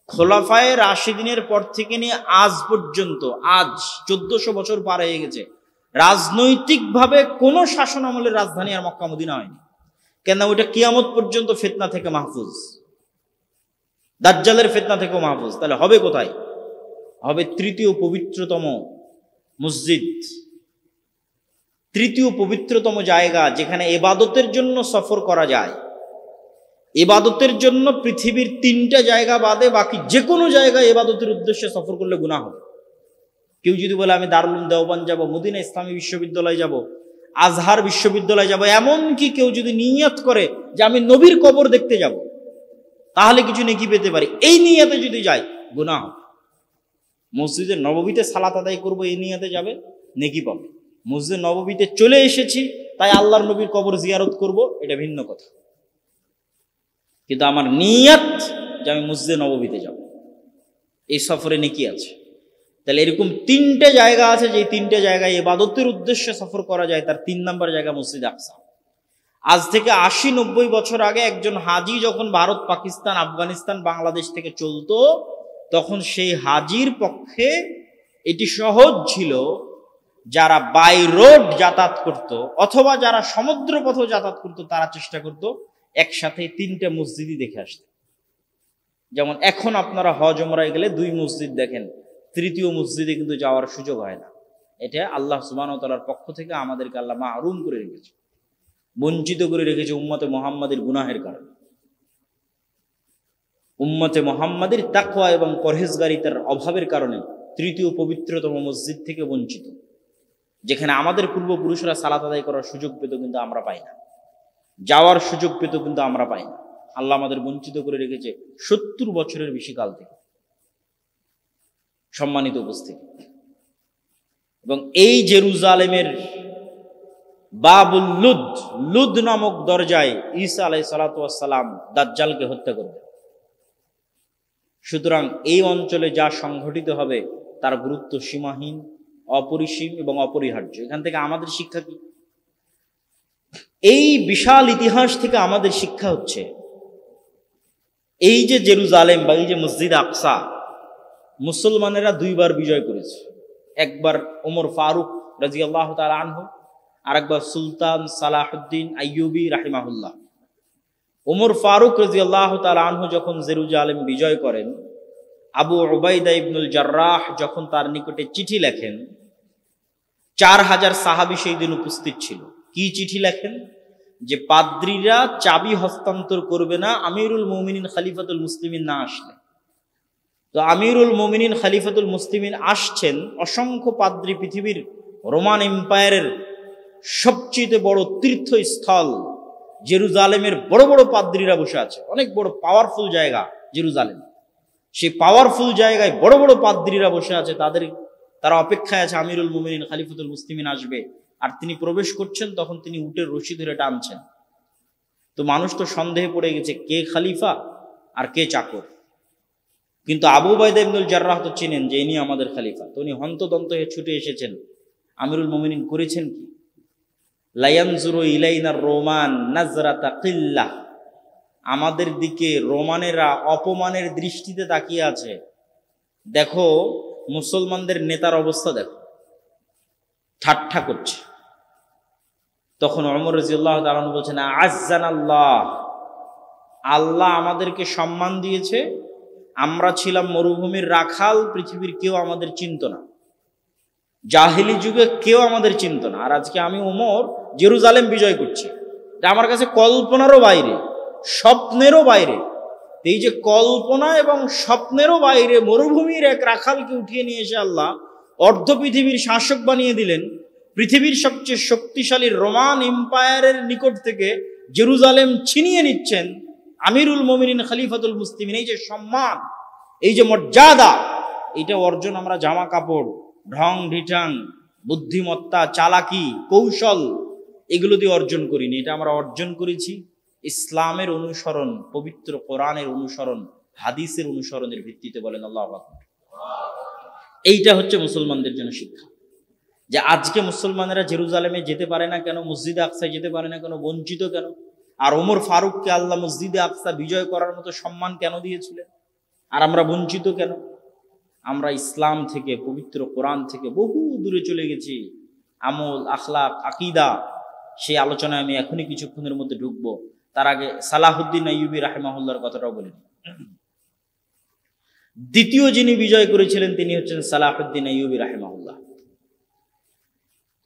খোলাফায়ে রাশিদিনের পর থেকে নিয়ে আজ পর্যন্ত, আজ 1400 বছর পার হয়ে গেছে, রাজনৈতিকভাবে কোনো শাসন আমলের রাজধানী আর মক্কা মদিনা হয়নি। কেন? ওইটা কিয়ামত পর্যন্ত ফিতনা থেকে মাহফুজ, দাজ্জালের ফিতনা থেকেও মাহফুজ। তাহলে হবে কোথায়? হবে তৃতীয় পবিত্রতম মসজিদ, তৃতীয় পবিত্রতম জায়গা, যেখানে ইবাদতের জন্য সফর করা যায়। ইবাদতের জন্য পৃথিবীর 3টা জায়গা বাদে বাকি যে কোনো জায়গায় ইবাদতের উদ্দেশ্যে সফর করলে গুনাহ হবে। কেউ যদি বলে আমি দারুল উলুম দেওবন্দ যাব, মদিনা ইসলামী বিশ্ববিদ্যালয় যাব, আজহার বিশ্ববিদ্যালয় যাব, এমনকি কেউ যদি নিয়ত করে যে আমি নবীর কবর দেখতে যাব, তাহলে কিছু নেকি পেতে পারি, এই নিয়তে যদি যায় গুনাহ হবে। মসজিদে নববীতে সালাত আদায় করবো, এই নিয়তে যাবে, নেকি পাবে। মসজিদে নববীতে চলে এসেছি তাই আল্লাহর নবীর কবর জিয়ারত করব, এটা ভিন্ন কথা। কিন্তু আমার নিয়ত যে আমি মসজিদে নববীতে যাব, এই সফরে নেকি আছে। তাহলে এরকম 3টে জায়গা আছে, যে 3টে জায়গায় ইবাদতের উদ্দেশ্যে সফর করা যায়। তার 3 নম্বর জায়গা মসজিদ আকসা। আজ থেকে 80-90 বছর আগে একজন হাজি যখন ভারত, পাকিস্তান, আফগানিস্তান, বাংলাদেশ থেকে চলতো, তখন সেই হাজির পক্ষে এটি সহজ ছিল, যারা বাই রোড যাতায়াত করত অথবা যারা সমুদ্র পথে যাতায়াত করত, তারা চেষ্টা করত একসাথে 3টে মসজিদই দেখে আসতে। যেমন এখন আপনারা হজ ওমরায় গেলে 2 মসজিদ দেখেন, তৃতীয় মসজিদে কিন্তু যাওয়ার সুযোগ হয় না। এটা আল্লাহ সুবহানাহু ওয়া তাআলার পক্ষ থেকে আমাদেরকে আল্লাহ মাহরুম করে রেখেছে, বঞ্চিত করে রেখেছে উম্মতে মুহাম্মাদের গুনাহের কারণে। উম্মতে মুহাম্মাদের তাকওয়া এবং পরহেজগারিতার অভাবের কারণে তৃতীয় পবিত্রতম মসজিদ থেকে বঞ্চিত, যেখানে আমাদের পূর্বপুরুষরা সালাত আদায় করার সুযোগ পেত কিন্তু আমরা পাই না, যাওয়ার সুযোগ পেত কিন্তু আমরা পাই না। আল্লাহ আমাদের বঞ্চিত করে রেখেছে 70 বছরের বেশি কাল থেকে। সম্মানিত উপস্থিতি, এবং এই জেরুজালেমের বাবুল লুদ, লুদ নামক দরজায় ঈসা আলাইহিস সালাতু ওয়াস সালাম দাজ্জালকে হত্যা করবে। সুতরাং এই অঞ্চলে যা সংঘটিত হবে তার গুরুত্ব সীমাহীন, অপরিসীম এবং অপরিহার্য। এখান থেকে আমাদের শিক্ষা কি? এই বিশাল ইতিহাস থেকে আমাদের শিক্ষা হচ্ছে, এই যে জেরুজালেম বা এই যে মসজিদ আকসা, মুসলমানেরা দুইবার বিজয় করেছে। একবার ওমর ফারুক রাদিয়াল্লাহু তাআলা আনহু, আরেকবার সুলতান সালাহুদ্দিন আইয়ুবী রাহিমাহুল্লাহ। ওমর ফারুক রাদিয়াল্লাহু তাআলা আনহু যখন জেরুজালেম বিজয় করেন, আবু উবাইদা ইবনুল জাররাহ যখন তার নিকটে চিঠি লেখেন, 4000 সাহাবী সেই দিন উপস্থিত ছিল। কি চিঠি লেখেন? যে পাদ্রীরা চাবি হস্তান্তর করবে না আমিরুল মুমিনিন খলিফাতুল মুসলিমিন না আসলে। তো আমিরুল মুমিনিন খলিফাতুল মুসলিমিন আসছেন, অসংখ্য পাদ্রী, পৃথিবীর রোমান এম্পায়ারের সবচেয়ে বড় তীর্থস্থল জেরুজালেমের বড় বড় পাদ্রীরা বসে আছে, অনেক বড় পাওয়ারফুল জায়গা জেরুজালেম। সেই পাওয়ারফুল জায়গায় বড় বড় পাদ্রীরা বসে আছে, তারা অপেক্ষায় আছে আমিরুল মুমিনিন খলিফাতুল মুসলিমিন আসবে। আর তিনি প্রবেশ করছেন, তখন তিনি উটের রশি ধরে টানছেন। তো মানুষ তো সন্দেহে পড়ে গেছে কে খলিফা আর কে চাকর। কিন্তু আবু উবাইদা ইবনুল জাররাহ তো চিনেন যে ইনি আমাদের খলিফা। তো উনি হন্তদন্ত হয়ে ছুটে এসেছেন, আমিরুল মুমিনিন করেছেন কি? লায়ানজুরু ইলাইনার রোমান নাজরাতা কিল্লাহ, আমাদের দিকে রোমানেরা অপমানের দৃষ্টিতে তাকিয়ে আছে। দেখো মুসলমানদের নেতার অবস্থা দেখো, ঠাট্টা করছে। তখন ওমর রাদিয়াল্লাহু তাআলা বলছেন, আজ্জানাল্লাহ, আল্লাহ আমাদেরকে সম্মান দিয়েছে। আমরা ছিলাম মরুভূমির রাখাল, পৃথিবীর কেউ আমাদের চিনত না, জাহিলি যুগে কেউ আমাদের চিনত না। আর আজকে আমি ওমর জেরুজালেম বিজয় করছি, এটা আমার কাছে কল্পনারও বাইরে, স্বপ্নেরও বাইরে। এই যে কল্পনা এবং স্বপ্নেরও বাইরে মরুভূমির এক রাখালকে উঠিয়ে নিয়ে এসে আল্লাহ অর্ধ পৃথিবীর শাসক বানিয়ে দিলেন। পৃথিবীর সবচেয়ে শক্তিশালী রোমান এম্পায়ারের নিকট থেকে জেরুজালেম ছিনিয়ে নিচ্ছেন আমিরুল মুমিনিন খলিফাতুল মুসলিমিন। এই যে সম্মান, এই যে মর্যাদা, এটা অর্জন আমরা জামা কাপড়, ঢং ঢিঠাং, বুদ্ধিমত্তা, চালাকি, কৌশল এগুলো দিয়ে অর্জন করিনি। এটা আমরা অর্জন করেছি ইসলামের অনুসরণ, পবিত্র কোরআনের অনুসরণ, হাদিসের অনুসরণের ভিত্তিতে। বলেন আল্লাহু আকবার। এইটা হচ্ছে মুসলমানদের জন্য শিক্ষা, যে আজকে মুসলমানেরা জেরুজালেমে যেতে পারে না কেন, মসজিদে আকসায় যেতে পারে না কেন, বঞ্চিত কেন? আর ওমর ফারুককে আল্লাহ মসজিদে আকসা বিজয় করার মতো সম্মান কেন দিয়েছিলেন, আর আমরা বঞ্চিত কেন? আমরা ইসলাম থেকে, পবিত্র কোরআন থেকে বহু দূরে চলে গেছি। আমল, আখলাক, আকীদা, সেই আলোচনায় আমি এখনই কিছুক্ষণের মধ্যে ঢুকবো। তার আগে সালাহুদ্দিন আইয়ুবী রাহিমাহুল্লাহর কথাটাও বলি। দ্বিতীয় যিনি বিজয় করেছিলেন তিনি হচ্ছেন সালাহুদ্দিন আইয়ুবী রাহিমাহুল্লাহ,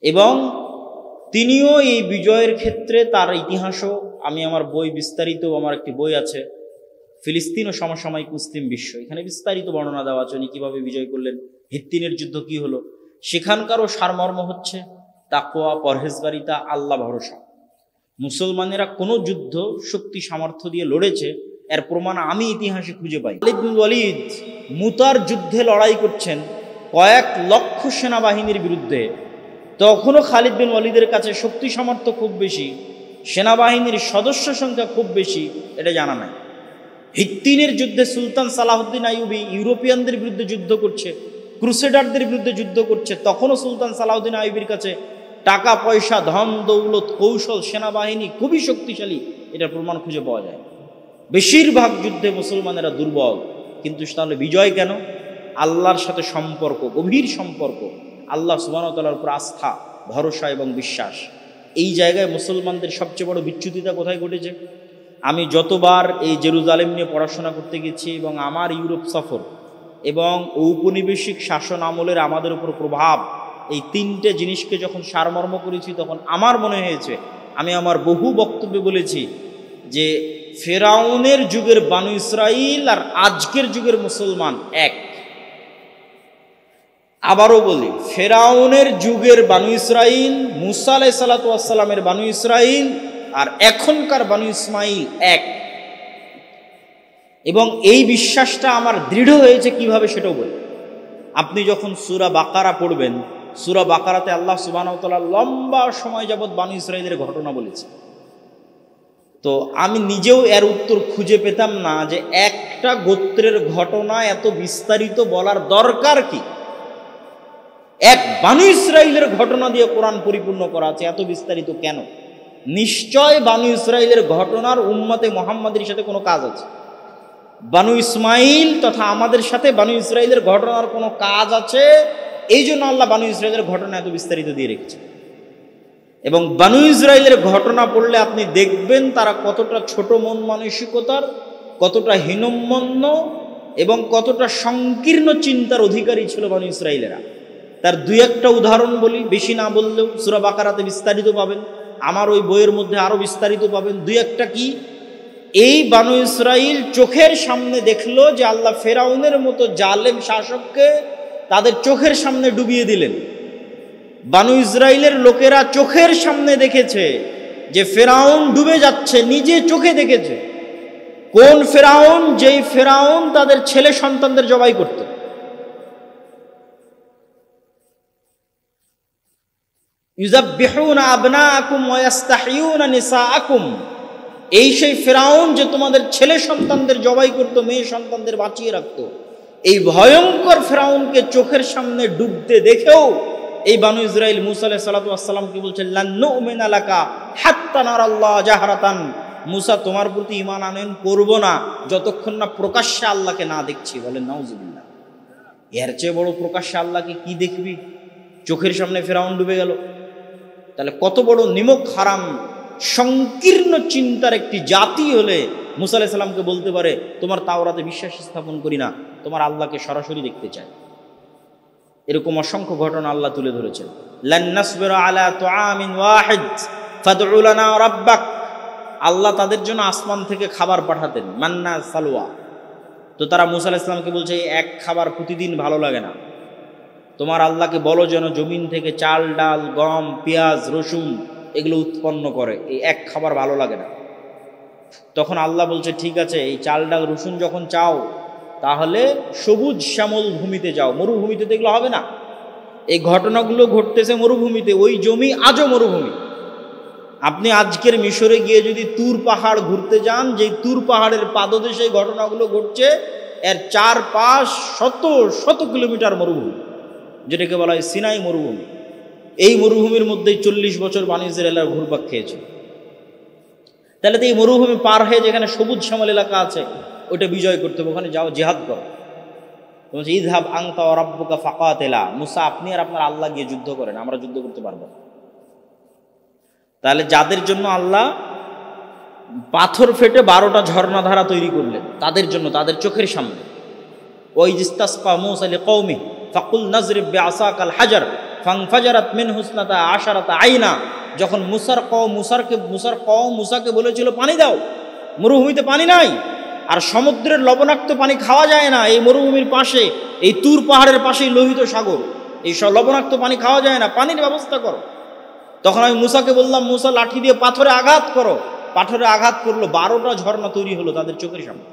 এবং তিনিও এই বিজয়ের ক্ষেত্রে তার ইতিহাসও, আমি আমার বই বিস্তারিত, আমার একটি বই আছে ফিলিস্তিন ও সমসাময়িক মুসলিম বিশ্ব, এখানে বিস্তারিত বর্ণনা দেওয়া আছে উনি কিভাবে বিজয় করলেন, হিত্তিনের যুদ্ধ কি হলো। সেখানকারও সারমর্ম হচ্ছে তাকওয়া, পরহেজগারিতা, আল্লাহ ভরসা। মুসলমানেরা কোনো যুদ্ধ শক্তি সামর্থ্য দিয়ে লড়েছে এর প্রমাণ আমি ইতিহাসে খুঁজে পাই। খালিদ বিন ওয়ালিদ মুতার যুদ্ধে লড়াই করছেন কয়েক লক্ষ সেনাবাহিনীর বিরুদ্ধে। তখনও খালিদ বিন ওয়ালিদের কাছে শক্তি সামর্থ্য খুব বেশি, সেনাবাহিনীর সদস্য সংখ্যা খুব বেশি, এটা জানা নাই। হিত্তিনের যুদ্ধে সুলতান সালাহুদ্দিন আইয়ুবী ইউরোপিয়ানদের বিরুদ্ধে যুদ্ধ করছে, ক্রুসেডারদের বিরুদ্ধে যুদ্ধ করছে, তখনও সুলতান সালাহুদ্দিন আইয়ুবীর কাছে টাকা পয়সা, ধন দৌলত, কৌশল, সেনাবাহিনী খুবই শক্তিশালী, এটার প্রমাণ খুঁজে পাওয়া যায়। বেশিরভাগ যুদ্ধে মুসলমানেরা দুর্বল, কিন্তু তাহলে বিজয় কেন? আল্লাহর সাথে সম্পর্ক, গভীর সম্পর্ক, আল্লাহ সুবহানাহু ওয়া তাআলার উপর আস্থা, ভরসা এবং বিশ্বাস। এই জায়গায় মুসলমানদের সবচেয়ে বড় বিচ্যুতিটা কোথায় ঘটেছে? আমি যতবার এই জেরুজালেম নিয়ে পড়াশোনা করতে গেছি এবং আমার ইউরোপ সফর এবং ঔপনিবেশিক শাসন আমলের আমাদের উপর প্রভাব, এই তিনটে জিনিসকে যখন সারমর্ম করেছি, তখন আমার মনে হয়েছে, আমি আমার বহু বক্তব্যে বলেছি যে ফেরাউনের যুগের বানু ইসরাইল আর আজকের যুগের মুসলমান এক। আবারও বলি, ফেরাউনের যুগের বানু ইসরাইল, মুসা আলাইহিস সালাতু ওয়াস সালামের বানু ইসরাইল আর এখনকার বানু ইসমাইল এক। এবং এই বিশ্বাসটা আমার দৃঢ় হয়েছে কিভাবে সেটাও বলি। আপনি যখন সূরা বাকারা পড়বেন, সূরা বাকারাতে আল্লাহ সুবহানাহু ওয়া তাআলা লম্বা সময় যাবৎ বানু ইসরাইলের ঘটনা বলেছে। তো আমি নিজেও এর উত্তর খুঁজে পেতাম না যে একটা গোত্রের ঘটনা এত বিস্তারিত বলার দরকার কি। এক বানু ইসরাইলের ঘটনা দিয়ে কোরআন পরিপূর্ণ করা আছে, এত বিস্তারিত কেন? নিশ্চয় বানু ইসরাইলের ঘটনার উম্মতে মুহাম্মাদের সাথে কোনো কাজ আছে। বানু ইসমাইল তথা আমাদের সাথে বানু ইসরাইলের ঘটনার কোনো কাজ আছে, এই জন্য আল্লাহ বানু ইসরাইলের ঘটনা এত বিস্তারিত দিয়ে রেখেছে। এবং বানু ইসরাইলের ঘটনা পড়লে আপনি দেখবেন তারা কতটা ছোট মন মানসিকতার, কতটা হীনম্মন্য এবং কতটা সংকীর্ণ চিন্তার অধিকারী ছিল বানু ইসরাইলেরা। তার দুই একটা উদাহরণ বলি, বেশি না বললেও সূরা বাকারাতে বিস্তারিত পাবেন, আমার ওই বইয়ের মধ্যে আরও বিস্তারিত পাবেন। দুই একটা কি, এই বানু ইসরাইল চোখের সামনে দেখলো যে আল্লাহ ফেরাউনের মতো জালেম শাসককে তাদের চোখের সামনে ডুবিয়ে দিলেন। বানু ইসরাইলের লোকেরা চোখের সামনে দেখেছে যে ফেরাউন ডুবে যাচ্ছে, নিজে চোখে দেখেছে। কোন ফেরাউন? যেই ফেরাউন তাদের ছেলে সন্তানদের জবাই করত। ইউযাব্বিহুনা আবনাআকুম ওয়া ইস্তাহয়ুনা নিসাআকুম, এই সেই ফেরাউন যে তোমাদের ছেলে সন্তানদের জবাই করত, মেয়ে সন্তানদের বাঁচিয়ে রাখত। এই ভয়ঙ্কর ফেরাউনকে চোখের সামনে ডুবতে দেখেও এই বানু ইসরাইল মুসা আলাইহিস সালাতু ওয়াস সালামকে বলছে লান নুমিনা লাকা হাত্তা নারাল্লাহ জাহরাতান, মুসা তোমার প্রতি ঈমান আনয়ন করব না যতক্ষণ না প্রকাশ্যে আল্লাহকে না দেখছি। বলেন নাউজুবিল্লাহ। এর চেয়ে বড় প্রকাশ্যে আল্লাহকে কি দেখবি? চোখের সামনে ফেরাউন ডুবে গেল। তাহলে কত বড় নিমক হারাম সংকীর্ণ চিন্তার একটি জাতি হলে মুসা আলাইহিস সালামকে বলতে পারে তোমার তাওরাতে বিশ্বাস স্থাপন করি না, তোমার আল্লাহকে সরাসরি দেখতে চাই। এরকম অসংখ্য ঘটনা আল্লাহ তুলে ধরেছেন। লান নাসবিরা আলা তুআমিন ওয়াহিদ ফাদউ লানা রাব্বাক, আল্লাহ তাদের জন্য আসমান থেকে খাবার পাঠাতেন, মান্না সালওয়া। তো তারা মুসা আলাইহিস সালামকে বলছে এক খাবার প্রতিদিন ভালো লাগে না, তোমার আল্লাহকে বলো যেন জমিন থেকে চাল ডাল গম পেঁয়াজ রসুন এগুলো উৎপন্ন করে, এই এক খাবার ভালো লাগে না। তখন আল্লাহ বলছে ঠিক আছে, এই চাল ডাল রসুন যখন চাও তাহলে সবুজ শ্যামল ভূমিতে যাও, মরুভূমিতে তো এগুলো হবে না। এই ঘটনাগুলো ঘটতেছে মরুভূমিতে, ওই জমি আজও মরুভূমি। আপনি আজকের মিশরে গিয়ে যদি তুর পাহাড় ঘুরতে যান, যে তুর পাহাড়ের পাদদেশে ঘটনাগুলো ঘটছে, এর চারপাশ শত শত কিলোমিটার মরুভূমি, যেটাকে বলা হয় সিনাই মরুভূমি। এই মরুভূমির মধ্যেই 40 বছর বানু ইসরাঈলরা ঘুরপাক খেয়েছে। তাহলে তো এই মরুভূমি পার হয়ে যেখানে সবুজ শ্যামল এলাকা আছে ওটা বিজয় করতে হবে, ওখানে যাও জিহাদ করো। বলছে ইযহাব আনতা ওয়া রাব্বুকা ফাকাতিলা, মুসা আপনি আর আপনার আল্লাহ গিয়ে যুদ্ধ করেন, আমরা যুদ্ধ করতে পারবো না। তাহলে যাদের জন্য আল্লাহ পাথর ফেটে 12টা ঝর্ণাধারা তৈরি করলেন, তাদের জন্য, তাদের চোখের সামনে। ওই ইস্তাসকা মূসা লিকওমি ফাকুল নাজরিব বিআসাকাল হাজার ফানফাজারাত মিনহু ইসনাতা আশারাতা আইনা, যখন মুসাকে বলেছিল পানি দাও, মরুভূমিতে পানি নাই, আর সমুদ্রের লবণাক্ত পানি খাওয়া যায় না, এই মরুভূমির পাশে এই তুর পাহাড়ের পাশেই লোহিত সাগর, এই সব লবণাক্ত পানি খাওয়া যায় না, পানির ব্যবস্থা করো। তখন আমি মুসাকে বললাম মুসা লাঠি দিয়ে পাথরে আঘাত করো, পাথরে আঘাত করলো, 12টা ঝর্ণা তৈরি হলো তাদের চোখের সামনে।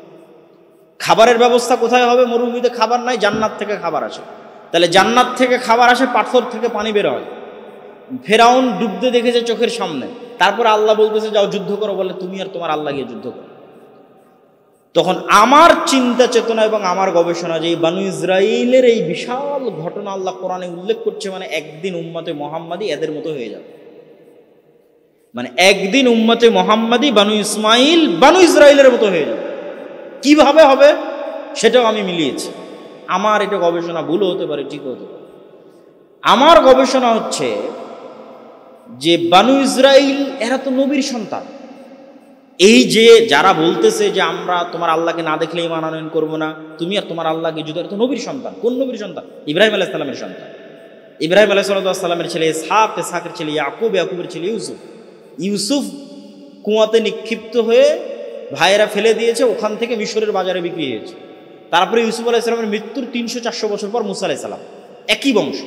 খাবারের ব্যবস্থা কোথায় হবে? মরুভূমিতে খাবার নাই, জান্নাত থেকে খাবার আসে। তাহলে জান্নাত থেকে খাবার আসে, পাথর থেকে পানি বের হয়। ফেরাউন ডুবতে দেখেছে চোখের সামনে, তারপর আল্লাহ বলতেছে যাও যুদ্ধ করো, বলে তুমি আর তোমার আল্লাহ গিয়ে যুদ্ধ করো। তখন আমার চিন্তা চেতনা এবং আমার গবেষণা যে এই বানু ইসরাইলের এই বিশাল ঘটনা আল্লাহ কোরআনে উল্লেখ করছে, মানে একদিন উম্মতে মুহাম্মাদি এদের মতো হয়ে যাবে। মানে একদিন উম্মতে মুহাম্মাদি বানু ইসমাইল বানু ইসরাইলের মতো হয়ে যাবে। কিভাবে হবে সেটাও আমি মিলিয়েছি। আমার এটা গবেষণা ভুল হতে পারে, ঠিক হতে পারে। আমার গবেষণা হচ্ছে যে বানু ইসরাইল এরা তো নবীর সন্তান। এই যে যারা বলতেছে যে আমরা তোমার আল্লাহকে না দেখলে ঈমান আনয়ন করবো না, তুমি আর তোমার আল্লাহকে যুদ্ধ, তো নবীর সন্তান। কোন নবীর সন্তান? ইব্রাহিম আলাইহিস সালামের সন্তান। ইব্রাহিম আলাইহিস সালামের ছেলে ইসহাক, ইসহাকের ছেলে ইয়াকুব, ইয়াকুবের ছেলে ইউসুফ। ইউসুফ কুয়াতে নিক্ষিপ্ত হয়ে ভাইয়েরা ফেলে দিয়েছে, ওখান থেকে মিশরের বাজারে বিক্রি হয়েছে। তারপরে ইউসুফ আলাইহিস সালামের মৃত্যুর 300-400 বছর পর মুসা আলাইহিস সালাম, একই বংশ।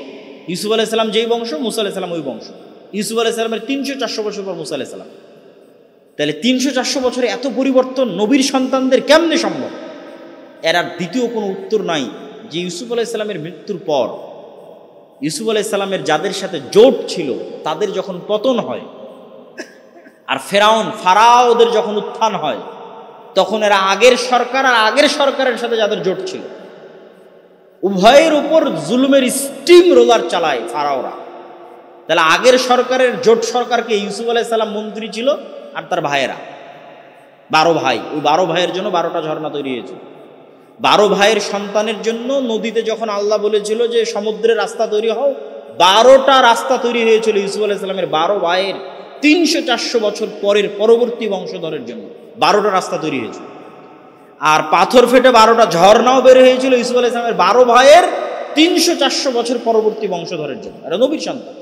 ইউসুফ আলাইহিস সালাম যেই বংশ, মুসা আলাইহিস সালাম ওই বংশ। ইউসুফ আলাইহিস সালামের 300-400 বছর পর মুসা আলাইহিস সালাম। তাহলে 300-400 বছরে এত পরিবর্তন নবীর সন্তানদের কেমনে সম্ভব? এর আর দ্বিতীয় কোনো উত্তর নাই যে ইউসুফ আলাইহিস সালামের মৃত্যুর পর ইউসুফ আলাইহিস সালামের যাদের সাথে জোট ছিল তাদের যখন পতন হয়, আর ফারাওদের যখন উত্থান হয়, তখন এরা আগের সরকার আর আগের সরকারের সাথে যাদের জোট ছিল উভয়ের উপর জুলুমের স্টিম রোলার চালায় ফারাওরা। তাহলে আগের সরকারের জোট সরকারকে ইউসুফ আলাইহিস সালাম মন্ত্রী ছিল আর তার ভাইয়েরা, 12 ভাই, ওই 12 ভাইয়ের জন্য 12টা ঝর্ণা তৈরি হয়েছে। 12 ভাইয়ের সন্তানের জন্য নদীতে যখন আল্লাহ বলেছিল যে সমুদ্রের রাস্তা তৈরি হও, 12টা রাস্তা তৈরি হয়েছিল ইউসুফ আলাইহিস সালামের 12 ভাইয়ের 300-400 বছর পরের পরবর্তী বংশধরের জন্য 12টা রাস্তা তৈরি হয়েছিল। আর পাথর ফেটে 12টা ঝর্ণাও বের হয়েছিল ইউসুফ আলাইহিস সালামের 12 ভাইয়ের 300-400 বছর পরবর্তী বংশধরের জন্য। এটা নবীর সন্তান।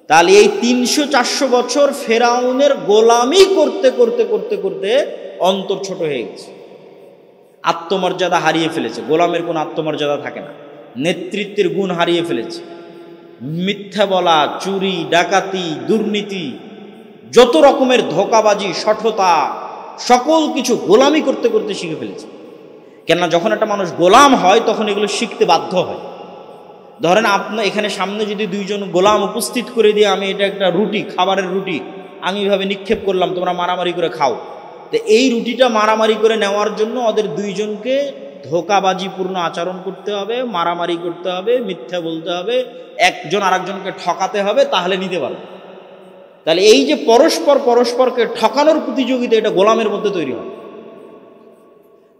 তাহলে এই 300-400 বছর ফেরাউনের গোলামি করতে করতে করতে করতে অন্তর ছোট হয়ে গেছে, আত্মমর্যাদা হারিয়ে ফেলেছে, গোলামের কোনো আত্মমর্যাদা থাকে না, নেতৃত্বের গুণ হারিয়ে ফেলেছে, মিথ্যা বলা, চুরি, ডাকাতি, দুর্নীতি, যত রকমের ধোঁকাবাজি, শঠতা, সকল কিছু গোলামি করতে করতে শিখে ফেলেছে। কেননা যখন একটা মানুষ গোলাম হয় তখন এগুলো শিখতে বাধ্য হয়। ধরেন আপনার এখানে সামনে যদি 2 জন গোলাম উপস্থিত করে দিয়ে আমি এটা একটা রুটি, খাবারের রুটি আমি এভাবে নিক্ষেপ করলাম, তোমরা মারামারি করে খাও, তো এই রুটিটা মারামারি করে নেওয়ার জন্য ওদের 2 জনকে ধোঁকাবাজিপূর্ণ আচরণ করতে হবে, মারামারি করতে হবে, মিথ্যা বলতে হবে, একজন আরেকজনকে ঠকাতে হবে, তাহলে নিতে পারবে। তাহলে এই যে পরস্পরকে ঠকানোর প্রতিযোগিতা, এটা গোলামের মধ্যে তৈরি হয়।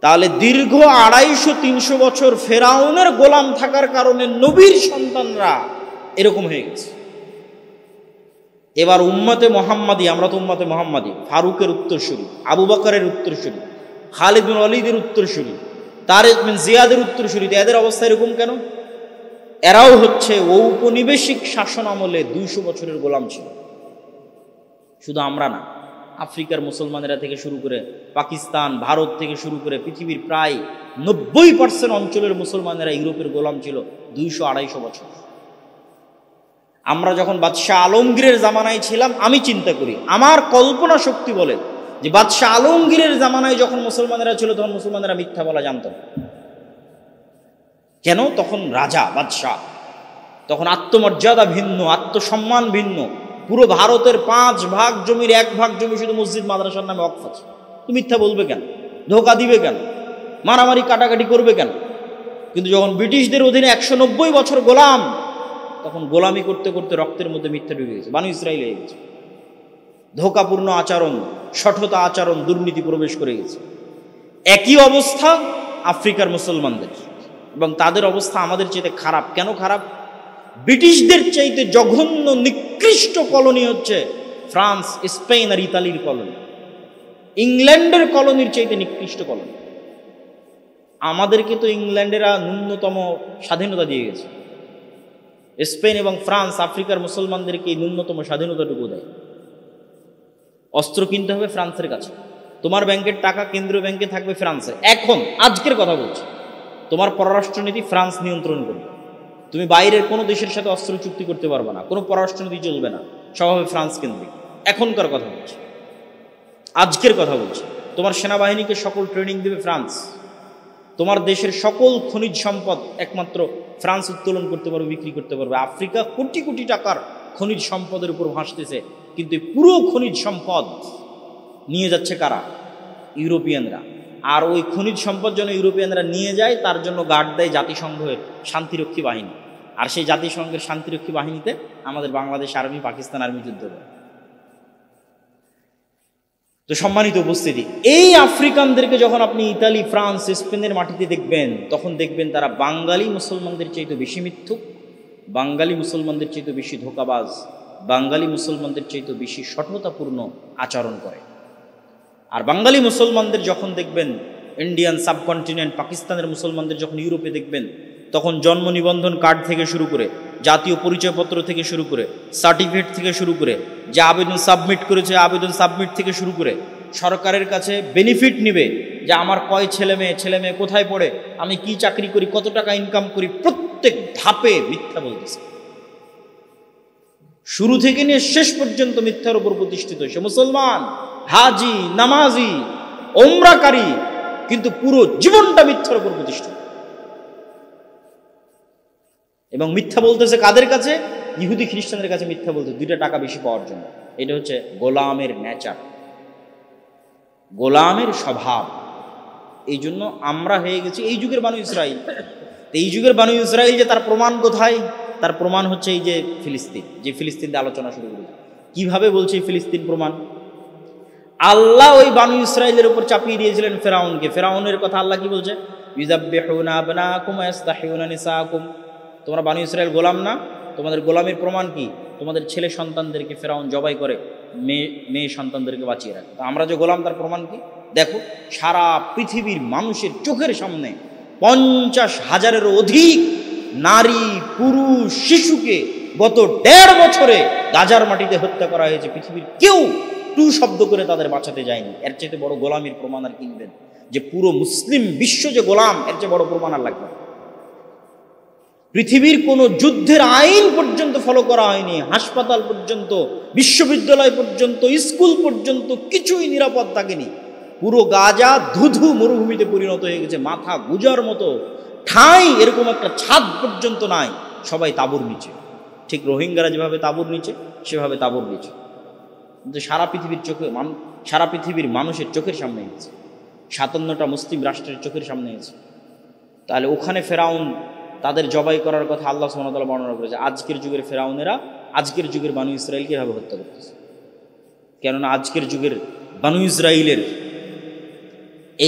তাহলে দীর্ঘ 250-300 বছর ফেরাউনের গোলাম থাকার কারণে নবীর সন্তানরা এরকম হয়ে গেছে। এবার উম্মতে মোহাম্মদী, আমরা তো উম্মতে মোহাম্মদী, ফারুকের উত্তরসূরি, আবু বকরের উত্তরসূরি, খালিদ বিন ওয়ালিদের উত্তরসূরি, তারেক বিন জিয়াদের উত্তরসূরি, এদের অবস্থা এরকম কেন? এরাও হচ্ছে ঔপনিবেশিক শাসন আমলে 200 বছরের গোলাম ছিল। শুধু আমরা না, আফ্রিকার মুসলমানেরা থেকে শুরু করে পাকিস্তান, ভারত থেকে শুরু করে পৃথিবীর প্রায় 90% অঞ্চলের মুসলমানেরা ইউরোপের গোলাম ছিল 200-250 বছর। আমরা যখন বাদশাহ আলমগীরের জামানায় ছিলাম, আমি চিন্তা করি, আমার কল্পনা শক্তি বলে যে বাদশাহ আলমগীরের জামানায় যখন মুসলমানেরা ছিল তখন মুসলমানেরা মিথ্যা বলা জানত না। কেন? তখন রাজা, বাদশাহ, তখন আত্মমর্যাদা ভিন্ন, আত্মসম্মান ভিন্ন। পুরো ভারতের 5 ভাগ জমির 1 ভাগ জমি শুধু মসজিদ মাদ্রাসার নামে ওয়াকফ আছে। তুমি মিথ্যা বলবে কেন? ধোঁকা দিবে কেন? মারামারি কাটাকাটি করবে কেন? কিন্তু যখন ব্রিটিশদের অধীনে 190 বছর গোলাম, তখন গোলামি করতে করতে রক্তের মধ্যে মিথ্যা ঢুকে গেছে, বানু ইসরাইল হয়ে গেছে। ধোঁকাপূর্ণ আচরণ, শঠতা আচরণ, দুর্নীতি প্রবেশ করে গেছে। একই অবস্থা আফ্রিকার মুসলমানদের, এবং তাদের অবস্থা আমাদের চাইতে খারাপ। কেন খারাপ? ব্রিটিশদের চাইতে জঘন্য নিকৃষ্ট কলোনি হচ্ছে ফ্রান্স, স্পেন আর ইতালির কলোনি। ইংল্যান্ডের কলোনির চাইতে নিকৃষ্ট কলোনি। আমাদেরকে তো ইংল্যান্ডেরা ন্যূনতম স্বাধীনতা দিয়ে গেছে, স্পেন এবং ফ্রান্স আফ্রিকার মুসলমানদেরকে এই ন্যূনতম স্বাধীনতাটুকু দেয়। অস্ত্র কিনতে হবে ফ্রান্সের কাছে, তোমার ব্যাংকের টাকা কেন্দ্রীয় ব্যাংকে থাকবে ফ্রান্সের। এখন আজকের কথা বলছি, তোমার পররাষ্ট্রনীতি ফ্রান্স নিয়ন্ত্রণ করবে। তুমি বাইরের কোনো দেশের সাথে অস্ত্র চুক্তি করতে পারবে না, কোনো পররাষ্ট্রনীতি চলবে না, সব হবে ফ্রান্স কেন্দ্রিক। এখনকার কথা বলছি, আজকের কথা বলছি। তোমার সেনাবাহিনীকে সকল ট্রেনিং দেবে ফ্রান্স। তোমার দেশের সকল খনিজ সম্পদ একমাত্র ফ্রান্স উত্তোলন করতে পারবে, বিক্রি করতে পারবে। আফ্রিকা কোটি কোটি টাকার খনিজ সম্পদের উপর ভাসতেছে, কিন্তু পুরো খনিজ সম্পদ নিয়ে যাচ্ছে কারা? ইউরোপিয়ানরা। আর ওই খনিজ সম্পদ যেন ইউরোপিয়ানরা নিয়ে যায়, তার জন্য গার্ড দেয় জাতিসংঘের শান্তিরক্ষী বাহিনী। আর সেই জাতিসংঘের শান্তিরক্ষী বাহিনীতে আমাদের বাংলাদেশ আর্মি, পাকিস্তান আর্মি যুদ্ধ করে। তো সম্মানিত উপস্থিতি, এই আফ্রিকানদেরকে যখন আপনি ইতালি, ফ্রান্স, স্পেনের মাটিতে দেখবেন, তখন দেখবেন তারা বাঙালি মুসলমানদের চাইতে বেশি মিথ্যুক, বাঙালি মুসলমানদের চাইতে বেশি ধোঁকাবাজ, বাঙালি মুসলমানদের চাইতে বেশি শঠতাপূর্ণ আচরণ করে। আর বাঙালি মুসলমানদের যখন দেখবেন, ইন্ডিয়ান সাবকন্টিনেন্ট, পাকিস্তানের মুসলমানদের যখন ইউরোপে দেখবেন, তখন জন্ম নিবন্ধন কার্ড থেকে শুরু করে, জাতীয় পরিচয়পত্র থেকে শুরু করে, সার্টিফিকেট থেকে শুরু করে, যে আবেদন সাবমিট করেছে আবেদন সাবমিট থেকে শুরু করে, সরকারের কাছে বেনিফিট নিবে যে আমার কয় ছেলে মেয়ে কোথায় পড়ে, আমি কি চাকরি করি, কত টাকা ইনকাম করি, প্রত্যেক ধাপে মিথ্যা বলতেছে। শুরু থেকে নিয়ে শেষ পর্যন্ত মিথ্যার উপর প্রতিষ্ঠিত। সে মুসলমান, হাজি, নামাজি, ওমরাকারী, কিন্তু পুরো জীবনটা মিথ্যার উপর প্রতিষ্ঠিত। এবং মিথ্যা বলতেছে কাদের কাছে? ইহুদি খ্রিস্টানদের কাছে মিথ্যা বলতে, 2টা টাকা বেশি পাওয়ার জন্য। এটা হচ্ছে গোলামের নেচার, গোলামের স্বভাব। এই জন্য আমরা হয়ে গেছি এই যুগের বানু ইসরাইল। এই যুগের বানু ইসরাইল যে তার প্রমাণ কোথায়? তার প্রমাণ হচ্ছে এই যে ফিলিস্তিন, যে ফিলিস্তিন দিয়ে আলোচনা শুরু করেছে। কিভাবে বলছে এই ফিলিস্তিন প্রমাণ? আল্লাহ ওই বানু ইসরাইলের উপর চাপিয়ে দিয়েছিলেন ফেরাউনকে। ফেরাউনের কথা আল্লাহ কি বলছে? ইউযাব্বিহুনা আবনাকুম ওয়া ইস্তাহইউনা নিসাআকুম। তোমরা বানু ইসরাইল গোলাম না? তোমাদের গোলামির প্রমাণ কি? তোমাদের ছেলে সন্তানদেরকে ফেরাউন জবাই করে মেয়ে সন্তানদেরকে বাঁচিয়ে রাখে। তো আমরা যে গোলাম তার প্রমাণ কি? দেখো, সারা পৃথিবীর মানুষের চোখের সামনে 50,000-এরও অধিক নারী পুরুষ শিশুকে গত 1.5 বছরে গাজার মাটিতে হত্যা করা হয়েছে। পৃথিবীর কেউ টু শব্দ করে তাদের বাঁচাতে যায়নি। এর চাইতে বড় গোলামির প্রমাণ আর কিনবেন? যে পুরো মুসলিম বিশ্ব যে গোলাম, এর চেয়ে বড় প্রমাণ আর লাগবে? পৃথিবীর কোনো যুদ্ধের আইন পর্যন্ত ফলো করা হয়নি। হাসপাতাল পর্যন্ত, বিশ্ববিদ্যালয় পর্যন্ত, স্কুল পর্যন্ত কিছুই নিরাপদ থাকেনি। পুরো গাজা ধুধু মরুভূমিতে পরিণত হয়ে গেছে। মাথা গুজার মতো ঠাঁই এরকম একটা ছাদ পর্যন্ত নাই। সবাই তাঁবুর নিচে। ঠিক রোহিঙ্গারা যেভাবে তাঁবুর নিচে, সেভাবে তাঁবুর নিচে। কিন্তু সারা পৃথিবীর মানুষের চোখের সামনে গেছে, 57টা মুসলিম রাষ্ট্রের চোখের সামনে গেছে। তাহলে ওখানে ফেরাউন তাদের জবাই করার কথা আল্লাহ সুবহানাহু ওয়া তাআলা বর্ণনা করেছে। আজকের যুগের ফেরাউনেরা আজকের যুগের বানু ইসরাইলকে এভাবে হত্যা করতেছে। কেননা আজকের যুগের বানু ইসরাইলের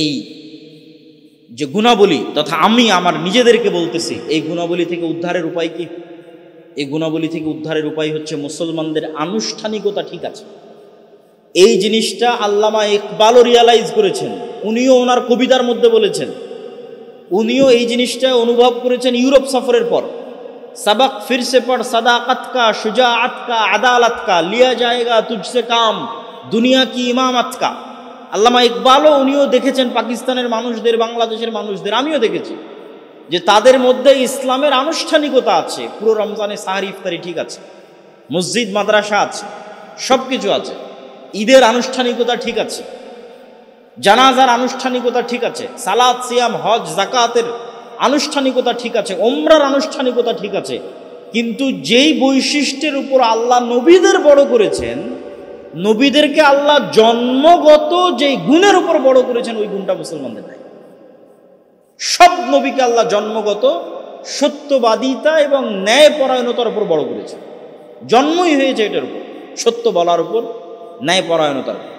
এই যে গুণাবলী, তথা আমি আমার নিজেদেরকে বলতেছি, এই গুণাবলী থেকে উদ্ধারের উপায় কি? এই গুণাবলী থেকে উদ্ধারের উপায় হচ্ছে মুসলমানদের আনুষ্ঠানিকতা ঠিক আছে। এই জিনিসটা আল্লামা ইকবালও রিয়ালাইজ করেছেন। উনিও ওনার কবিতার মধ্যে বলেছেন, উনিও এই জিনিসটা অনুভব করেছেন ইউরোপ সফরের পর। সবক ফিরসে পড় সাদাকত কা, শুজাআত কা, আদালত কা, লিয়া জায়েগা তুঝসে কাম, দুনিয়া কি ইমামত কা। আল্লামা ইকবালও উনিও দেখেছেন পাকিস্তানের মানুষদের, বাংলাদেশের মানুষদের, আমিও দেখেছি যে তাদের মধ্যে ইসলামের আনুষ্ঠানিকতা আছে। পুরো রমজানে সাহারি ইফতারি ঠিক আছে, মসজিদ মাদ্রাসা আছে, সব কিছু আছে। ঈদের আনুষ্ঠানিকতা ঠিক আছে, জানাজার আনুষ্ঠানিকতা ঠিক আছে, সালাত সিয়াম হজ জাকাতের আনুষ্ঠানিকতা ঠিক আছে, ওমরার আনুষ্ঠানিকতা ঠিক আছে। কিন্তু যেই বৈশিষ্ট্যের উপর আল্লাহ নবীদের বড় করেছেন, নবীদেরকে আল্লাহ জন্মগত যেই গুণের উপর বড় করেছেন, ওই গুণটা মুসলমানদের নাই। সব নবীকে আল্লাহ জন্মগত সত্যবাদিতা এবং ন্যায়পরায়ণতার উপর বড় করেছে। জন্মই হয়েছে এটার উপর, সত্য বলার উপর, ন্যায়পরায়ণতার উপর,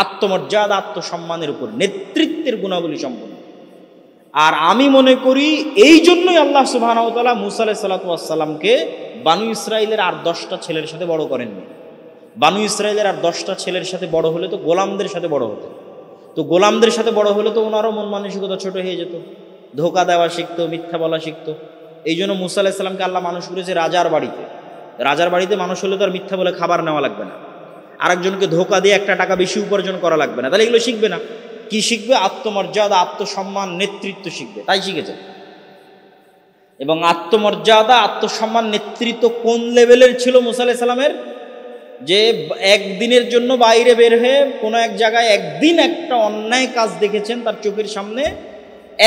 আত্মমর্যাদা আত্মসম্মানের উপর, নেতৃত্বের গুণাবলী সম্পন্ন। আর আমি মনে করি এই জন্যই আল্লাহ সুবহানাহু ওয়া তাআলা মূসা আলাইহিস সালাতু ওয়াস সালামকে বানু ইসরাইলের আর 10টা ছেলের সাথে বড় করেননি। বানু ইসরাইলের আর 10টা ছেলের সাথে বড় হলে তো গোলামদের সাথে বড় হতো। তো গোলামদের সাথে বড় হলে তো ওনারও মন মানসিকতা ছোট হয়ে যেত, ধোকা দেওয়া শিখতো, মিথ্যা বলা শিখতো। এই জন্য মূসা আলাইহিস সালামকে আল্লাহ মানুষ করেছে রাজার বাড়িতে। রাজার বাড়িতে মানুষ হলে তো আর মিথ্যা বলে খাবার নেওয়া লাগবে না, আরেকজনকে ধোকা দিয়ে 1 টাকা বেশি উপার্জন করা লাগবে না। তাহলে এগুলো শিখবে না। কি শিখবে? আত্মমর্যাদা, আত্মসম্মান, নেতৃত্ব শিখবে। তাই শিখেছে। এবং আত্মমর্যাদা, আত্মসম্মান, নেতৃত্ব কোন লেভেলের ছিল মূসা আলাইহিস সালামের? যে একদিনের জন্য বাইরে বের হয়ে কোনো এক জায়গায় একদিন একটা অন্যায় কাজ দেখেছেন তার চোখের সামনে,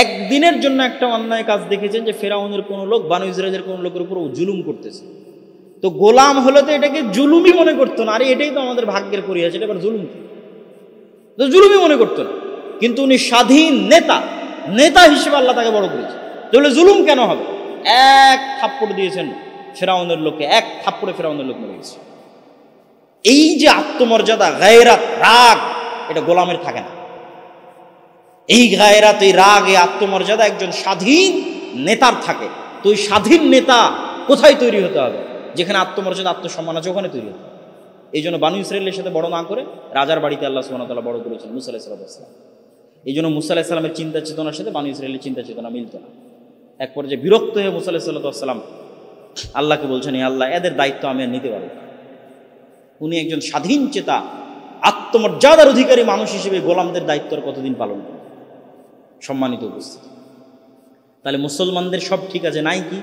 একদিনের জন্য একটা অন্যায় কাজ দেখেছেন যে ফেরাউনের কোনো লোক বানু ইসরাইলের কোনো লোকের উপর জুলুম করতেছে। তো গোলাম হলে তো এটাকে জুলুমই মনে করতো না। আরে এটাই তো আমাদের ভাগ্যের পরিহাস, এটা এবার জুলুম, তো জুলুমই মনে করতো না। কিন্তু উনি স্বাধীন নেতা হিসেবে আল্লাহ তাকে বড় করেছে। তাহলে জুলুম কেন হবে? 1 থাপ্পড় দিয়েছেন ফেরাউনের লোককে, 1 থাপ্পড়ে ফেরাউনের লোক মরে গেছে। এই যে আত্মমর্যাদা, গায়রাত, রাগ, এটা গোলামের থাকে না। এই গায়রাত, এই রাগ, এই আত্মমর্যাদা একজন স্বাধীন নেতার থাকে। তো ওই স্বাধীন নেতা কোথায় তৈরি হতে হবে? যেখানে আত্মমর্যাদা আত্মসম্মান আছে, ওখানে তৈরি হতে হবে। এই জন্য বানু ইসরাইলের সাথে বড় না করে রাজার বাড়িতে আল্লাহ সুবহানাহু ওয়া তাআলা বড় করেছেন মূসা আলাইহিস সালাম। এই জন্য মূসা আলাইহিস সালামের চিন্তা চেতনার সাথে বানু ইসরাইলের চিন্তা চেতনা মিলত না। এক পর্যায়ে বিরক্ত হয়ে মূসা আলাইহিস সালাম আল্লাহকে বলছেন, হে আল্লাহ, এদের দায়িত্ব আমি আর নিতে পারব না। উনি একজন স্বাধীন চেতা, আত্মমর্যাদার অধিকারী মানুষ হিসেবে গোলামদের দায়িত্ব আর কতদিন পালন করবে? সম্মানিত উপস্থিতি, তাহলে মুসলমানদের সব ঠিক আছে, নাই কি?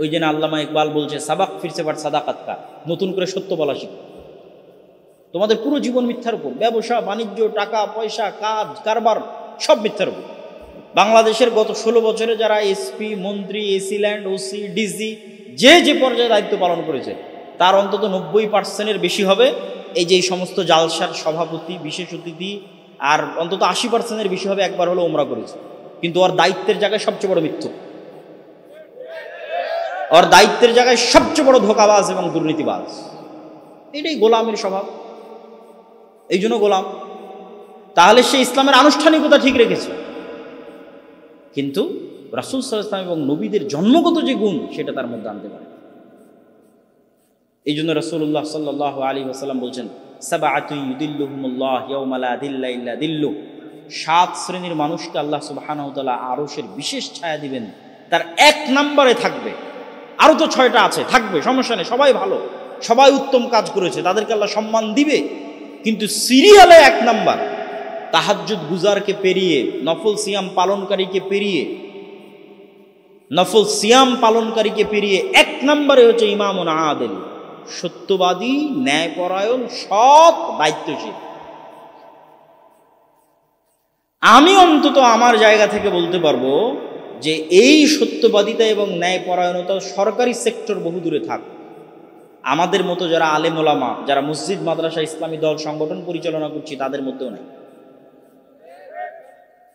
ওই জন্য আল্লামা ইকবাল বলছে, সাবাক ফিরসে বাট সাদাকাত কা, নতুন করে সত্য বলা শিখো। তোমাদের পুরো জীবন মিথ্যার উপর, ব্যবসা বাণিজ্য, টাকা পয়সা, কাজ কারবার সব মিথ্যার উপর। বাংলাদেশের গত 16 বছরে যারা এসপি, মন্ত্রী, এসি ল্যান্ড, ওসি, ডিসি যে পর্যায়ে দায়িত্ব পালন করেছে, তার অন্তত 90% বেশি হবে এই যে এই সমস্ত জালসার সভাপতি, বিশেষ অতিথি, আর অন্তত 80% বেশি হবে একবার হলো ওমরা করেছে। কিন্তু ওর দায়িত্বের জায়গায় সবচেয়ে বড় মিথ্যুক, ওর দায়িত্বের জায়গায় সবচেয়ে বড় ধোঁকাবাজ এবং দুর্নীতিবাজ। এটাই গোলামের স্বভাব। এই জন্য গোলাম তাহলে সে ইসলামের আনুষ্ঠানিকতা ঠিক রেখেছে। কিন্তু রাসূল সাল্লাল্লাহু আলাইহি ওয়াসাল্লাম এবং নবীদের জন্মগত যে গুণ সেটা তার মধ্যে আনতে পারে। এই জন্য রাসূলুল্লাহ সাল্লাল্লাহু আলাইহি ওয়াসাল্লাম বলছেন, সাবআতুন ইউদিল্লুহুমুল্লাহ ইয়াওমা লা দিল্লা ইল্লা দিল্লু, 7 শ্রেণীর মানুষকে আল্লাহ সুবহানাহু ওয়া তাআলা আরশের বিশেষ ছায়া দিবেন, তার 1 নম্বরে থাকবে। আরও তো 6টা আছে, থাকবে, সমস্যা নেই, সবাই ভালো, সবাই উত্তম কাজ করেছে, তাদেরকে আল্লাহ সম্মান দিবে। কিন্তু সিরিয়ালে 1 নাম্বার, তাহাজ্জুদ গুজারকে পেরিয়ে, নফল সিয়াম পালনকারীকে পেরিয়ে 1 নম্বরে হচ্ছে ইমামুন আদিল, সত্যবাদী, ন্যায়পরায়ণ, সৎ, দায়িত্বশীল। আমি অন্তত আমার জায়গা থেকে বলতে পারবো যে এই সত্যবাদিতা এবং ন্যায়পরায়ণতা সরকারি সেক্টর বহু দূরে থাক, আমাদের মতো যারা আলেম ওলামা, যারা মসজিদ মাদ্রাসা ইসলামী দল সংগঠন পরিচালনা করছি, তাদের মধ্যেও নাই।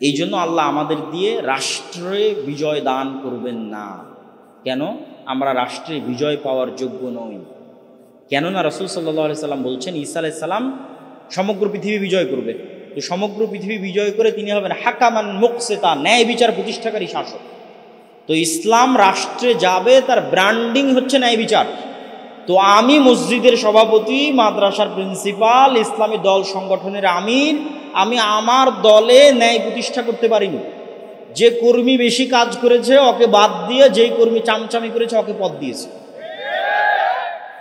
এই জন্য আল্লাহ আমাদের দিয়ে রাষ্ট্রে বিজয় দান করবেন না। কেন? আমরা রাষ্ট্রে বিজয় পাওয়ার যোগ্য নই। কেননা রাসূল সাল্লাল্লাহু আলাইহি সাল্লাম বলছেন, ঈসা আলাইহিস সালাম সমগ্র পৃথিবী বিজয় করবে। তো সমগ্র পৃথিবী বিজয় করে তিনি হবেন হাকামান মুকসিতা, ন্যায় বিচার প্রতিষ্ঠাকারী শাসক। তো ইসলাম রাষ্ট্রে যাবে, তার ব্র্যান্ডিং হচ্ছে ন্যায় বিচার। তো আমি মসজিদের সভাপতি, মাদ্রাসার প্রিন্সিপাল, ইসলামী দল সংগঠনের আমির, আমি আমার দলে ন্যায় প্রতিষ্ঠা করতে পারিনি। যে কর্মী বেশি কাজ করেছে ওকে বাদ দিয়ে যেই কর্মী চামচামি করেছে ওকে পদ দিয়েছে।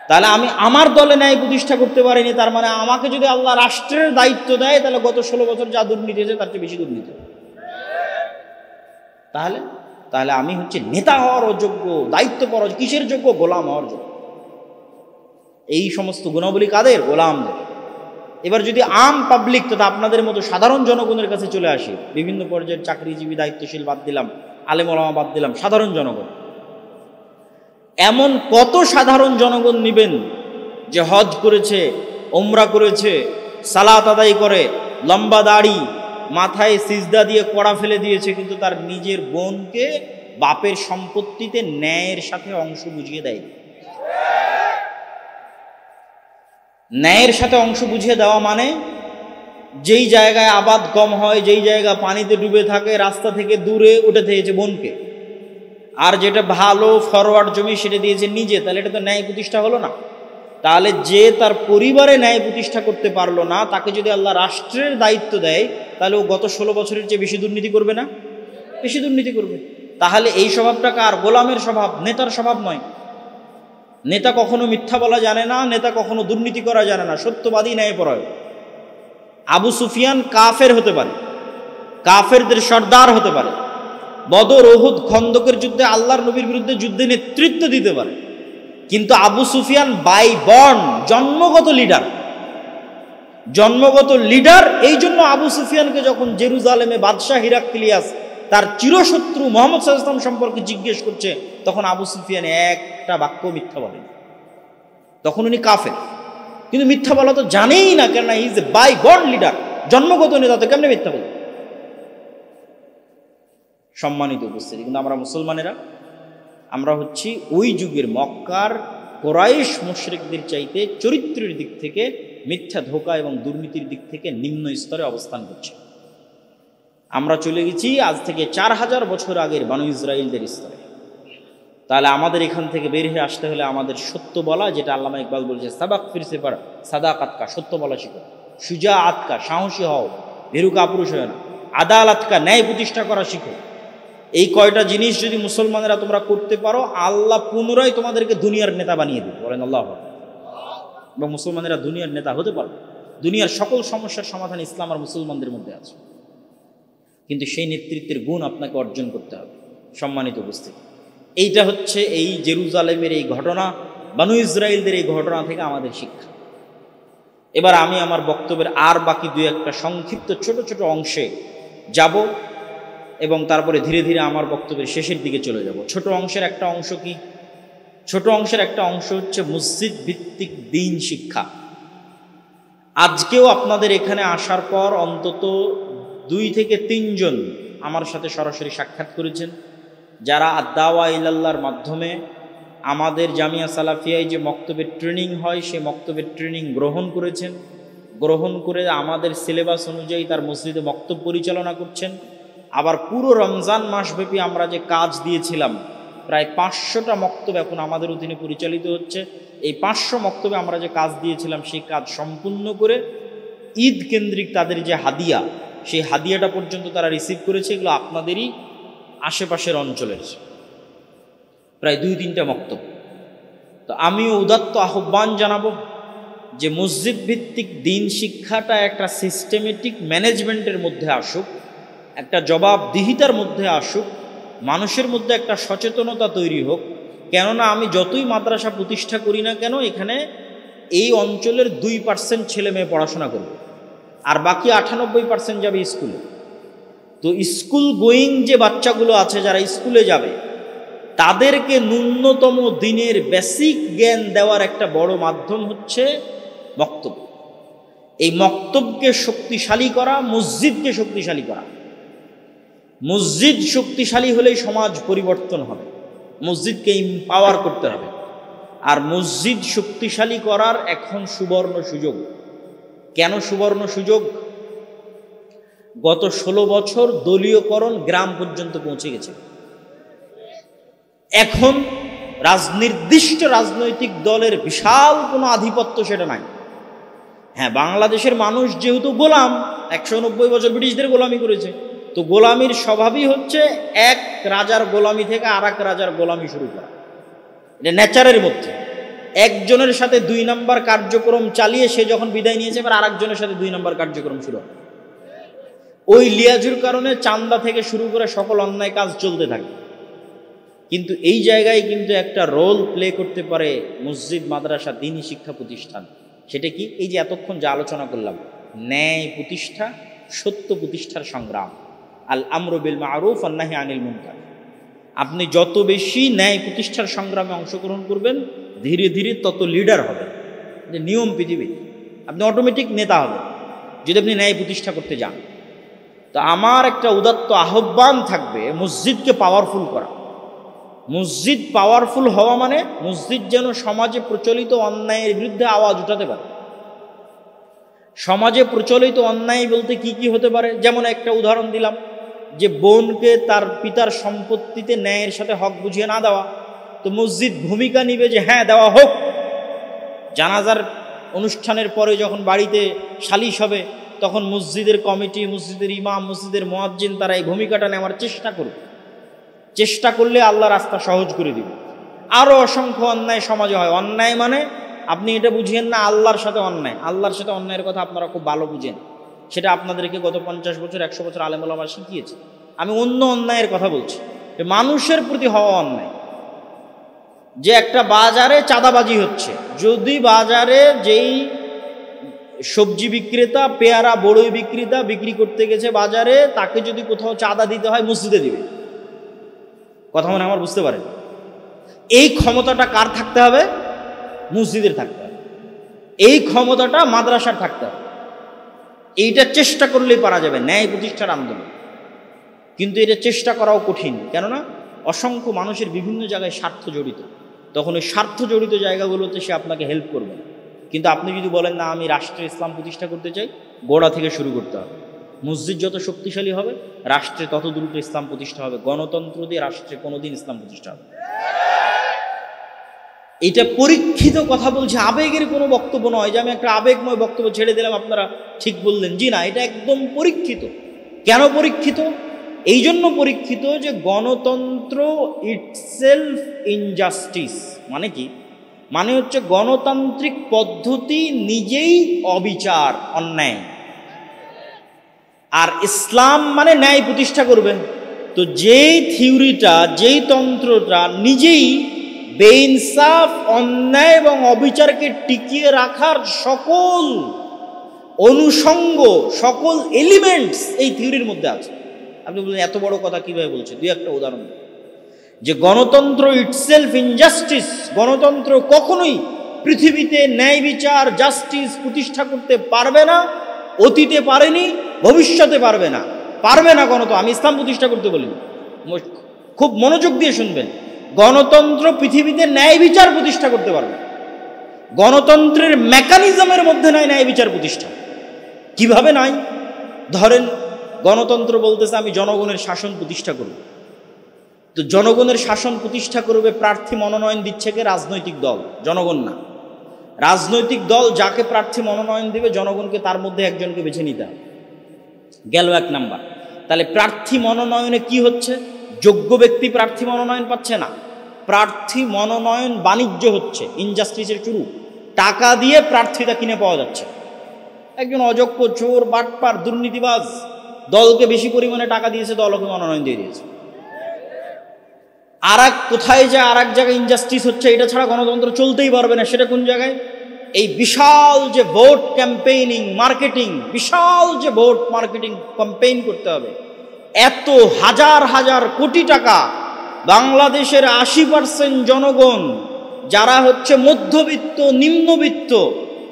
তাহলে আমি আমার দলে ন্যায় প্রতিষ্ঠা করতে পারিনি, তার মানে আমাকে যদি আল্লাহ রাষ্ট্রের দায়িত্ব দেয়, তাহলে গত 16 বছর যা দুর্নীতি হয়েছে তার চেয়ে বেশি দুর্নীতি। তাহলে আমি হচ্ছে নেতা হওয়ার অযোগ্য, দায়িত্ব পাওয়ার, কিসের যোগ্য? গোলাম হওয়ার যোগ্য। এই সমস্ত গুণাবলী কাদের? গোলামদের। এবার যদি আম পাবলিক, তথা আপনাদের মতো সাধারণ জনগণের কাছে চলে আসি, বিভিন্ন পর্যায়ের চাকরিজীবী, দায়িত্বশীল বাদ দিলাম, আলেম ওলামা বাদ দিলাম, সাধারণ জনগণ, এমন কত সাধারণ জনগণ নিবেন যে হজ করেছে, ওমরা করেছে, সালাত আদায় করে, লম্বা দাড়ি, মাথায় সিজদা দিয়ে কড়া ফেলে দিয়েছে, কিন্তু তার নিজের বোনকে বাপের সম্পত্তিতে ন্যায়ের সাথে অংশ বুঝিয়ে দেয়। ন্যায়ের সাথে অংশ বুঝিয়ে দেওয়া মানে যেই জায়গায় আবাদ কম হয়, যেই জায়গা পানিতে ডুবে থাকে, রাস্তা থেকে দূরে উঠে দিয়েছে বোনকে, আর যেটা ভালো ফরওয়ার্ড জমি সেটা দিয়েছে নিজে। তাহলে এটা তো ন্যায় প্রতিষ্ঠা হলো না। তাহলে যে তার পরিবারে ন্যায় প্রতিষ্ঠা করতে পারলো না, তাকে যদি আল্লাহ রাষ্ট্রের দায়িত্ব দেয়, তাহলে ও গত 16 বছরের চেয়ে বেশি দুর্নীতি করবে না? বেশি দুর্নীতি করবে। তাহলে এই স্বভাবটা কার? গোলামের স্বভাব, নেতার স্বভাব নয়। নেতা কখনো মিথ্যা বলা জানে না, নেতা কখনো দুর্নীতি করা জানে না, সত্যবাদী, ন্যায়পরায়ণ। আবু সুফিয়ান কাফের হতে পারে, কাফেরদের সর্দার হতে পারে, বদর, উহুদ, খন্দকের যুদ্ধে আল্লাহর নবীর বিরুদ্ধে যুদ্ধে নেতৃত্ব দিতে পারে, কিন্তু আবু সুফিয়ান বাই বর্ন জন্মগত লিডার। এই জন্য আবু সুফিয়ানকে যখন জেরুজালেমে বাদশাহ হিরাক্লিয়াস তার চিরশত্রু মুহাম্মদ সাল্লাল্লাহু আলাইহি ওয়াসাল্লাম সম্পর্কে জিজ্ঞেস করছে, তখন আবু সুফিয়ান একটা বাক্য মিথ্যা বলেন। তখন উনি কাফের, কিন্তু মিথ্যা বলা তো জানেই না, কেননা he is a by born leader, জন্মগত নেতা, তো কেমনে মিথ্যা বলে? সম্মানিত উপস্থিতি, কিন্তু আমরা মুসলমানেরা, আমরা হচ্ছি ওই যুগের মক্কার কোরাইশ মুশরিকদের চাইতে চরিত্রের দিক থেকে, মিথ্যা, ধোঁকা এবং দুর্নীতির দিক থেকে নিম্ন স্তরে অবস্থান করছি। আমরা চলে গেছি আজ থেকে 4000 বছর আগের বানু ইসরাইলদের স্তরে। তাহলে আমাদের এখান থেকে বের হয়ে আসতে হলে আমাদের সত্য বলা, যেটা আল্লামা ইকবাল বলছে, সাবাক ফিরসে পার সাদাকাতকা, সত্য বলা শিখো, সুজা আতকা, সাহসী হও, ভেরুকা পুরুষ হয় না, আদালাতকা, ন্যায় প্রতিষ্ঠা করা শিখো। এই কয়টা জিনিস যদি মুসলমানেরা তোমরা করতে পারো, আল্লাহ পুনরায় তোমাদেরকে দুনিয়ার নেতা বানিয়ে দেবে, বলেন আল্লাহ। এবং মুসলমানেরা দুনিয়ার নেতা হতে পারবে। দুনিয়ার সকল সমস্যার সমাধান ইসলাম আর মুসলমানদের মধ্যে আছে, কিন্তু সেই নেতৃত্বের গুণ আপনাকে অর্জন করতে হবে। সম্মানিত উপস্থিতি, এইটা হচ্ছে এই জেরুজালেমের এই ঘটনা, বানু ইসরাইলদের এই ঘটনা থেকে আমাদের শিক্ষা। এবার আমি আমার বক্তব্যের আর বাকি 2-1টা সংক্ষিপ্ত ছোট ছোট অংশে যাব, এবং তারপরে ধীরে ধীরে আমার বক্তব্যের শেষের দিকে চলে যাব। ছোট অংশের একটা অংশ কি? ছোট অংশের একটা অংশ হচ্ছে মসজিদ ভিত্তিক দ্বীন শিক্ষা। আজকেও আপনাদের এখানে আসার পর অন্তত 2 থেকে 3 জন আমার সাথে সরাসরি সাক্ষাৎ করেছেন, যারা আদ-দাওয়া ইলাল্লাহর মাধ্যমে আমাদের জামিয়া সালাফিয়ায় যে মক্তবের ট্রেনিং হয়, সে মক্তবের ট্রেনিং গ্রহণ করেছেন, গ্রহণ করে আমাদের সিলেবাস অনুযায়ী তার মসজিদে বক্তব্য পরিচালনা করছেন। আবার পুরো রমজান মাসব্যাপী আমরা যে কাজ দিয়েছিলাম, প্রায় 500টা মক্তব এখন আমাদের অধীনে পরিচালিত হচ্ছে। এই 500 মক্তবে আমরা যে কাজ দিয়েছিলাম সেই কাজ সম্পূর্ণ করে ঈদ কেন্দ্রিক তাদের যে হাদিয়া, সেই হাদিয়াটা পর্যন্ত তারা রিসিভ করেছে। এগুলো আপনাদেরই আশেপাশের অঞ্চলের প্রায় 2-3টা মক্তব। তো আমিও উদাত্ত আহ্বান জানাবো যে মসজিদ ভিত্তিক দিন শিক্ষাটা একটা সিস্টেমেটিক ম্যানেজমেন্টের মধ্যে আসুক, একটা জবাবদিহিতার মধ্যে আসুক, মানুষের মধ্যে একটা সচেতনতা তৈরি হোক। কেননা আমি যতই মাদ্রাসা প্রতিষ্ঠা করি না কেন, এখানে এই অঞ্চলের 2% ছেলে মেয়ে পড়াশোনা করবে, আর বাকি 98% যাবে স্কুলে। তো স্কুল গোয়িং যে বাচ্চাগুলো আছে যারা স্কুলে যাবে, তাদেরকে ন্যূনতম দিনের বেসিক জ্ঞান দেওয়ার একটা বড় মাধ্যম হচ্ছে মক্তব। এই মক্তবকে শক্তিশালী করা, মসজিদকে শক্তিশালী করা। মসজিদ শক্তিশালী হলেই সমাজ পরিবর্তন হবে, মসজিদকে এম্পাওয়ার করতে হবে। আর মসজিদ শক্তিশালী করার এখন সুবর্ণ সুযোগ। কেন সুবর্ণ সুযোগ? গত 16 বছর দলীয়করণ গ্রাম পর্যন্ত পৌঁছে গেছে। এখন নির্দিষ্ট রাজনৈতিক দলের বিশাল কোনো আধিপত্য সেটা নাই। হ্যাঁ, বাংলাদেশের মানুষ যেহেতু গোলাম, 190 বছর ব্রিটিশদের গোলামি করেছে, তো গোলামির স্বভাবই হচ্ছে এক রাজার গোলামি থেকে আর এক রাজার গোলামি শুরু করা। এটা নেচারের মধ্যে। একজনের সাথে 2 নম্বর কার্যক্রম চালিয়ে সে যখন বিদায় নিয়েছে, এবার আরেকজনের সাথে 2 নম্বর কার্যক্রম শুরু হয়। ওই লিয়াজুর কারণে চান্দা থেকে শুরু করে সকল অন্যায় কাজ চলতে থাকে। কিন্তু এই জায়গায় কিন্তু একটা রোল প্লে করতে পারে মসজিদ, মাদ্রাসা, দ্বীনি শিক্ষা প্রতিষ্ঠান। সেটা কি? এই যে এতক্ষণ যা আলোচনা করলাম, ন্যায় প্রতিষ্ঠা, সত্য প্রতিষ্ঠার সংগ্রাম, আল আমরু বিল মারুফ ওয়ান নাহি আনিল মুনকার। আপনি যত বেশি ন্যায় প্রতিষ্ঠার সংগ্রামে অংশগ্রহণ করবেন, ধীরে ধীরে তত লিডার হবেন। যে নিয়ম পৃথিবী, আপনি অটোমেটিক নেতা হবেন যদি আপনি ন্যায় প্রতিষ্ঠা করতে যান। তো আমার একটা উদাত্ত আহ্বান থাকবে মসজিদকে পাওয়ারফুল করা। মসজিদ পাওয়ারফুল হওয়া মানে মসজিদ যেন সমাজে প্রচলিত অন্যায়ের বিরুদ্ধে আওয়াজ উঠাতে পারে। সমাজে প্রচলিত অন্যায় বলতে কি কি হতে পারে? যেমন একটা উদাহরণ দিলাম, যে বোনকে তার পিতার সম্পত্তিতে ন্যায়ের সাথে হক বুঝিয়ে না দেওয়া। তো মসজিদ ভূমিকা নিবে যে হ্যাঁ দেওয়া হোক। জানাজার অনুষ্ঠানের পরে যখন বাড়িতে সালিশ হবে, তখন মসজিদের কমিটি, মসজিদের ইমাম, মসজিদের মুয়াজ্জিন তারা এই ভূমিকাটা নেওয়ার চেষ্টা করবে। চেষ্টা করলে আল্লাহ রাস্তা সহজ করে দিবে। আরও অসংখ্য অন্যায় সমাজে হয়। অন্যায় মানে আপনি এটা বুঝেন না আল্লাহর সাথে অন্যায়। আল্লাহর সাথে অন্যায়ের কথা আপনারা খুব ভালো বুঝেন, সেটা আপনাদেরকে গত 50 বছর 100 বছর আলেম ওলামা শিখিয়েছে। আমি অন্য অন্যায়ের কথা বলছি, মানুষের প্রতি হওয়া অন্যায়। যে একটা বাজারে চাঁদাবাজি হচ্ছে, যদি বাজারে যেই সবজি বিক্রেতা, পেয়ারা বড়ই বিক্রেতা বিক্রি করতে গেছে বাজারে, তাকে যদি কোথাও চাঁদা দিতে হয় মসজিদে দিবে। কথা মনে আমার বুঝতে পারেন? এই ক্ষমতাটা কার থাকতে হবে? মসজিদের থাকতে হবে। এই ক্ষমতাটা মাদ্রাসার থাকতে হবে। এইটা চেষ্টা করলেই পারা যাবে, ন্যায় প্রতিষ্ঠার আন্দোলন। কিন্তু এটা চেষ্টা করাও কঠিন, কেননা অসংখ্য মানুষের বিভিন্ন জায়গায় স্বার্থ জড়িত। তখন ওই স্বার্থ জড়িত জায়গাগুলোতে সে আপনাকে হেল্প করবে। কিন্তু আপনি যদি বলেন না আমি রাষ্ট্রে ইসলাম প্রতিষ্ঠা করতে চাই, গোড়া থেকে শুরু করতে হবে। মসজিদ যত শক্তিশালী হবে, রাষ্ট্রে তত দ্রুত ইসলাম প্রতিষ্ঠা হবে। গণতন্ত্র দিয়ে রাষ্ট্রে কোনোদিন ইসলাম প্রতিষ্ঠা হবে। এটা পরীক্ষিত কথা বলছে, আবেগের কোনো বক্তব্য নয় যে আমি একটা আবেগময় বক্তব্য ছেড়ে দিলাম আপনারা ঠিক বললেন। জি না, এটা একদম পরীক্ষিত। কেন পরীক্ষিত? এই জন্য পরীক্ষিত যে গণতন্ত্র ইটসেলফ ইনজাস্টিস। মানে কি? মানে হচ্ছে গণতান্ত্রিক পদ্ধতি নিজেই অবিচার, অন্যায়। আর ইসলাম মানে ন্যায় প্রতিষ্ঠা করবে। তো যেই থিওরিটা, যেই তন্ত্রটা নিজেই বেইনসাফ, অন্যায় এবং অবিচারকে টিকিয়ে রাখার সকল অনুষঙ্গ, সকল এলিমেন্টস এই থিওরির মধ্যে আছে। আপনি বললেন এত বড় কথা কিভাবে বলছে? দুই একটা উদাহরণ। যে গণতন্ত্র ইটসেলফ ইনজাস্টিস, গণতন্ত্র কখনোই পৃথিবীতে ন্যায় বিচার, জাস্টিস প্রতিষ্ঠা করতে পারবে না। অতীতে পারেনি, ভবিষ্যতে পারবে না। পারবে না গণতন্ত্র। আমি ইসলাম প্রতিষ্ঠা করতে বলি, খুব মনোযোগ দিয়ে শুনবেন। গণতন্ত্র পৃথিবীতে ন্যায় বিচার প্রতিষ্ঠা করতে পারবে। গণতন্ত্রের মেকানিজমের মধ্যে নাই ন্যায় বিচার প্রতিষ্ঠা। কিভাবে নাই? ধরেন গণতন্ত্র বলতেছে আমি জনগণের শাসন প্রতিষ্ঠা করব। তো জনগণের শাসন প্রতিষ্ঠা করবে, প্রার্থী মনোনয়ন দিচ্ছে কে? রাজনৈতিক দল, জনগণ না। রাজনৈতিক দল যাকে প্রার্থী মনোনয়ন দিবে জনগণকে তার মধ্যে একজনকে বেছে নিতে হবে। গেল এক নাম্বার। তাহলে প্রার্থী মনোনয়নে কি হচ্ছে? যোগ্য ব্যক্তি প্রার্থী মনোনয়ন পাচ্ছে না, প্রার্থী মনোনয়ন বাণিজ্য হচ্ছে, ইনজাস্টিসের শুরু। টাকা দিয়ে প্রার্থীতা কিনে পাওয়া যাচ্ছে। একজন অযোগ্য, চোর, বাটপার, দুর্নীতিবাজ দলকে বেশি পরিমাণে টাকা দিয়েছে, দলকে মনোনয়ন দিয়ে দিয়েছে। আর এক কোথায় যায়, আর এক জায়গায় ইনজাস্টিস হচ্ছে। এটা ছাড়া গণতন্ত্র চলতেই পারবে না। সেটা কোন জায়গায়? এই বিশাল যে ভোট ক্যাম্পেইনিং, মার্কেটিং, বিশাল যে ভোট মার্কেটিং ক্যাম্পেইন করতে হবে, এত হাজার হাজার কোটি টাকা বাংলাদেশের 80% জনগণ যারা হচ্ছে মধ্যবিত্ত, নিম্নবিত্ত,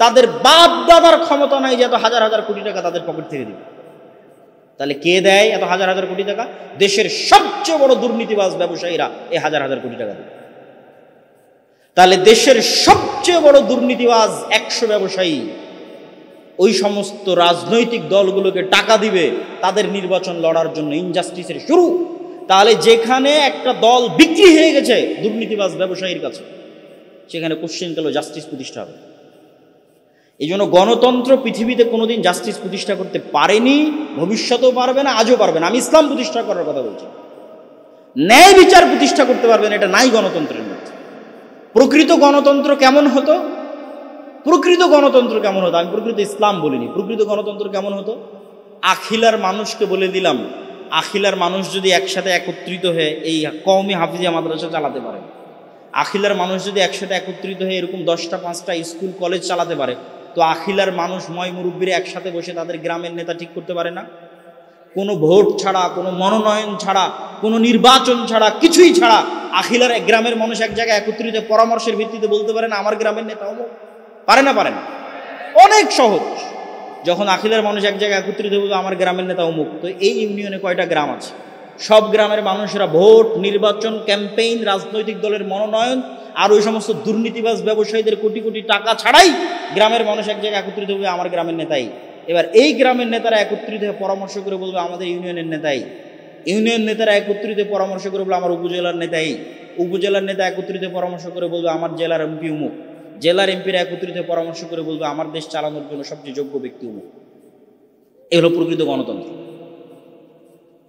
তাদের বাপ দাদার ক্ষমতা নাই যে এত হাজার হাজার কোটি টাকা তাদের পকেট থেকে দিবে। তাহলে কে দেয় এত হাজার হাজার কোটি টাকা? দেশের সবচেয়ে বড় দুর্নীতিবাজ ব্যবসায়ীরা এই হাজার হাজার কোটি টাকা দেবে। তাহলে দেশের সবচেয়ে বড় দুর্নীতিবাজ 100 ব্যবসায়ী ওই সমস্ত রাজনৈতিক দলগুলোকে টাকা দিবে তাদের নির্বাচন লড়ার জন্য, ইনজাস্টিসের শুরু। তাহলে যেখানে একটা দল বিক্রি হয়ে গেছে দুর্নীতিবাজ ব্যবসায়ীর কাছে, সেখানে কোশ্চেন কালো জাস্টিস প্রতিষ্ঠা হবে। এই জন্য গণতন্ত্র পৃথিবীতে কোনোদিন জাস্টিস প্রতিষ্ঠা করতে পারেনি, ভবিষ্যতেও পারবে না, আজও পারবে না। আমি ইসলাম প্রতিষ্ঠা করার কথা বলছি। ন্যায় বিচার প্রতিষ্ঠা করতে পারবে না, এটা নাই গণতন্ত্রের মধ্যে। প্রকৃত গণতন্ত্র কেমন হতো? প্রকৃত গণতন্ত্র কেমন হতো? আমি প্রকৃত ইসলাম বলিনি। প্রকৃত গণতন্ত্র কেমন হতো? আখিলার মানুষকে বলে দিলাম, আখিলার মানুষ যদি একসাথে একত্রিত হয়ে এই কওমি হাফিজিয়া মাদ্রাসা চালাতে পারে, আখিলার মানুষ যদি একসাথে একত্রিত হয়ে এরকম 10টা 5টা স্কুল কলেজ চালাতে পারে, তো আখিলার মানুষ ময় মুরব্বীরা একসাথে বসে তাদের গ্রামের নেতা ঠিক করতে পারে না? কোনো ভোট ছাড়া, কোনো মনোনয়ন ছাড়া, কোনো নির্বাচন ছাড়া, কিছুই ছাড়া আখিলার এক গ্রামের মানুষ এক জায়গায় একত্রিত পরামর্শের ভিত্তিতে বলতে পারে না আমার গ্রামের নেতা হবো? পারে না? পারে না? অনেক সহজ। যখন আখিলার মানুষ এক জায়গায় একত্রিত বলবে আমার গ্রামের নেতা অমুক, তো এই ইউনিয়নে কয়টা গ্রাম আছে? সব গ্রামের মানুষেরা ভোট, নির্বাচন, ক্যাম্পেইন, রাজনৈতিক দলের মনোনয়ন আর ওই সমস্ত দুর্নীতিবাজ ব্যবসায়ীদের কোটি কোটি টাকা ছাড়াই গ্রামের মানুষ এক জায়গায় একত্রিত হবে আমার গ্রামের নেতাই। এবার এই গ্রামের নেতারা একত্রিত হয়ে পরামর্শ করে বলবে আমাদের ইউনিয়নের নেতাই, ইউনিয়ন নেতারা একত্রিত পরামর্শ করে বলবে আমার উপজেলার নেতাই, উপজেলার নেতা একত্রিত পরামর্শ করে বলবে আমার জেলার এমপি উমুক, জেলার এমপিরা একত্রিত পরামর্শ করে বলবে আমার দেশ চালানোর জন্য সবচেয়ে যোগ্য ব্যক্তি উমুক। এ হলো প্রকৃত গণতন্ত্র।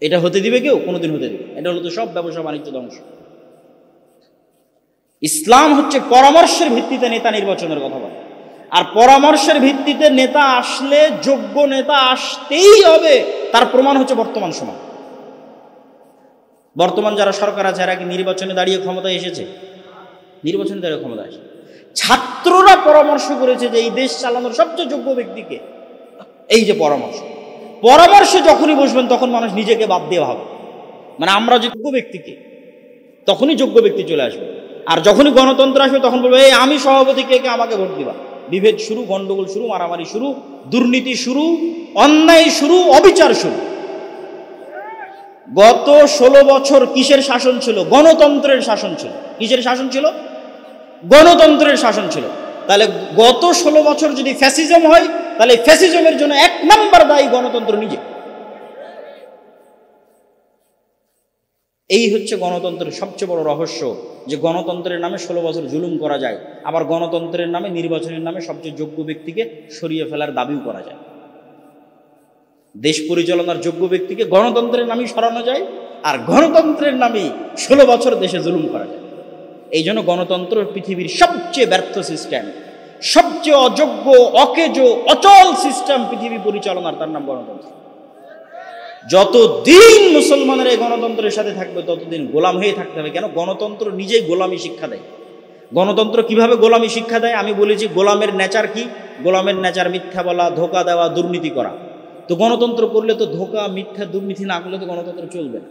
এটা হতে দিবে কেউ? কোনোদিন হতে দিবে? এটা হলো তো সব ব্যবসা বাণিজ্য ধ্বংস। ইসলাম হচ্ছে পরামর্শের ভিত্তিতে নেতা নির্বাচনের কথা বলে। আর পরামর্শের ভিত্তিতে নেতা আসলে, যোগ্য নেতা আসতেই হবে, তার প্রমাণ হচ্ছে বর্তমান সময়। বর্তমান যারা সরকার আছে এরা কি নির্বাচনে দাঁড়িয়ে ক্ষমতায় এসেছে? নির্বাচনে দাঁড়িয়ে ক্ষমতায় আসে ছাত্ররা পরামর্শ করেছে যে এই দেশ চালানোর সবচেয়ে যোগ্য ব্যক্তিকে। এই যে পরামর্শে যখনই বসবেন তখন মানুষ নিজেকে বাদ দিয়ে ভাবে, মানে আমরা যোগ্য ব্যক্তিকে, তখনই যোগ্য ব্যক্তি চলে আসবে। আর যখনই গণতন্ত্র আসবে তখন বলবে এই আমি সভাপতি, কে কে আমাকে ভোট দিবা। বিভেদ শুরু, গন্ডগোল শুরু, মারামারি শুরু, দুর্নীতি শুরু, অন্যায় শুরু, অবিচার শুরু। গত 16 বছর কিসের শাসন ছিল? গণতন্ত্রের শাসন ছিল। কিসের শাসন ছিল? গণতন্ত্রের শাসন ছিল। তাহলে গত 16 বছর যদি ফ্যাসিজম হয়, তাহলে ফ্যাসিজমের জন্য 1 নাম্বার দায়ী গণতন্ত্র নিজে। এই হচ্ছে গণতন্ত্রের সবচেয়ে বড় রহস্য, যে গণতন্ত্রের নামে 16 বছর জুলুম করা যায়, আবার গণতন্ত্রের নামে, নির্বাচনের নামে সবচেয়ে যোগ্য ব্যক্তিকে সরিয়ে ফেলার দাবিও করা যায়। দেশ পরিচালনার যোগ্য ব্যক্তিকে গণতন্ত্রের নামে সরানো যায়, আর গণতন্ত্রের নামে 16 বছর দেশে জুলুম করা যায়। এই জন্য গণতন্ত্র পৃথিবীর সবচেয়ে ব্যর্থ সিস্টেম, সবচেয়ে অযোগ্য, অকেজ, অচল সিস্টেম পৃথিবী পরিচালনার, তার নাম গণতন্ত্র। যতদিন মুসলমানের এই গণতন্ত্রের সাথে থাকবে ততদিন গোলাম হয়ে থাকতে হবে। কেন? গণতন্ত্র নিজেই গোলামি শিক্ষা দেয়। গণতন্ত্র কিভাবে গোলামি শিক্ষা দেয়? আমি বলেছি গোলামের নেচার কি? গোলামের নেচার মিথ্যা বলা, ধোকা দেওয়া, দুর্নীতি করা। তো গণতন্ত্র করলে তো ধোকা, মিথ্যা, দুর্নীতি না করলে তো গণতন্ত্র চলবে না।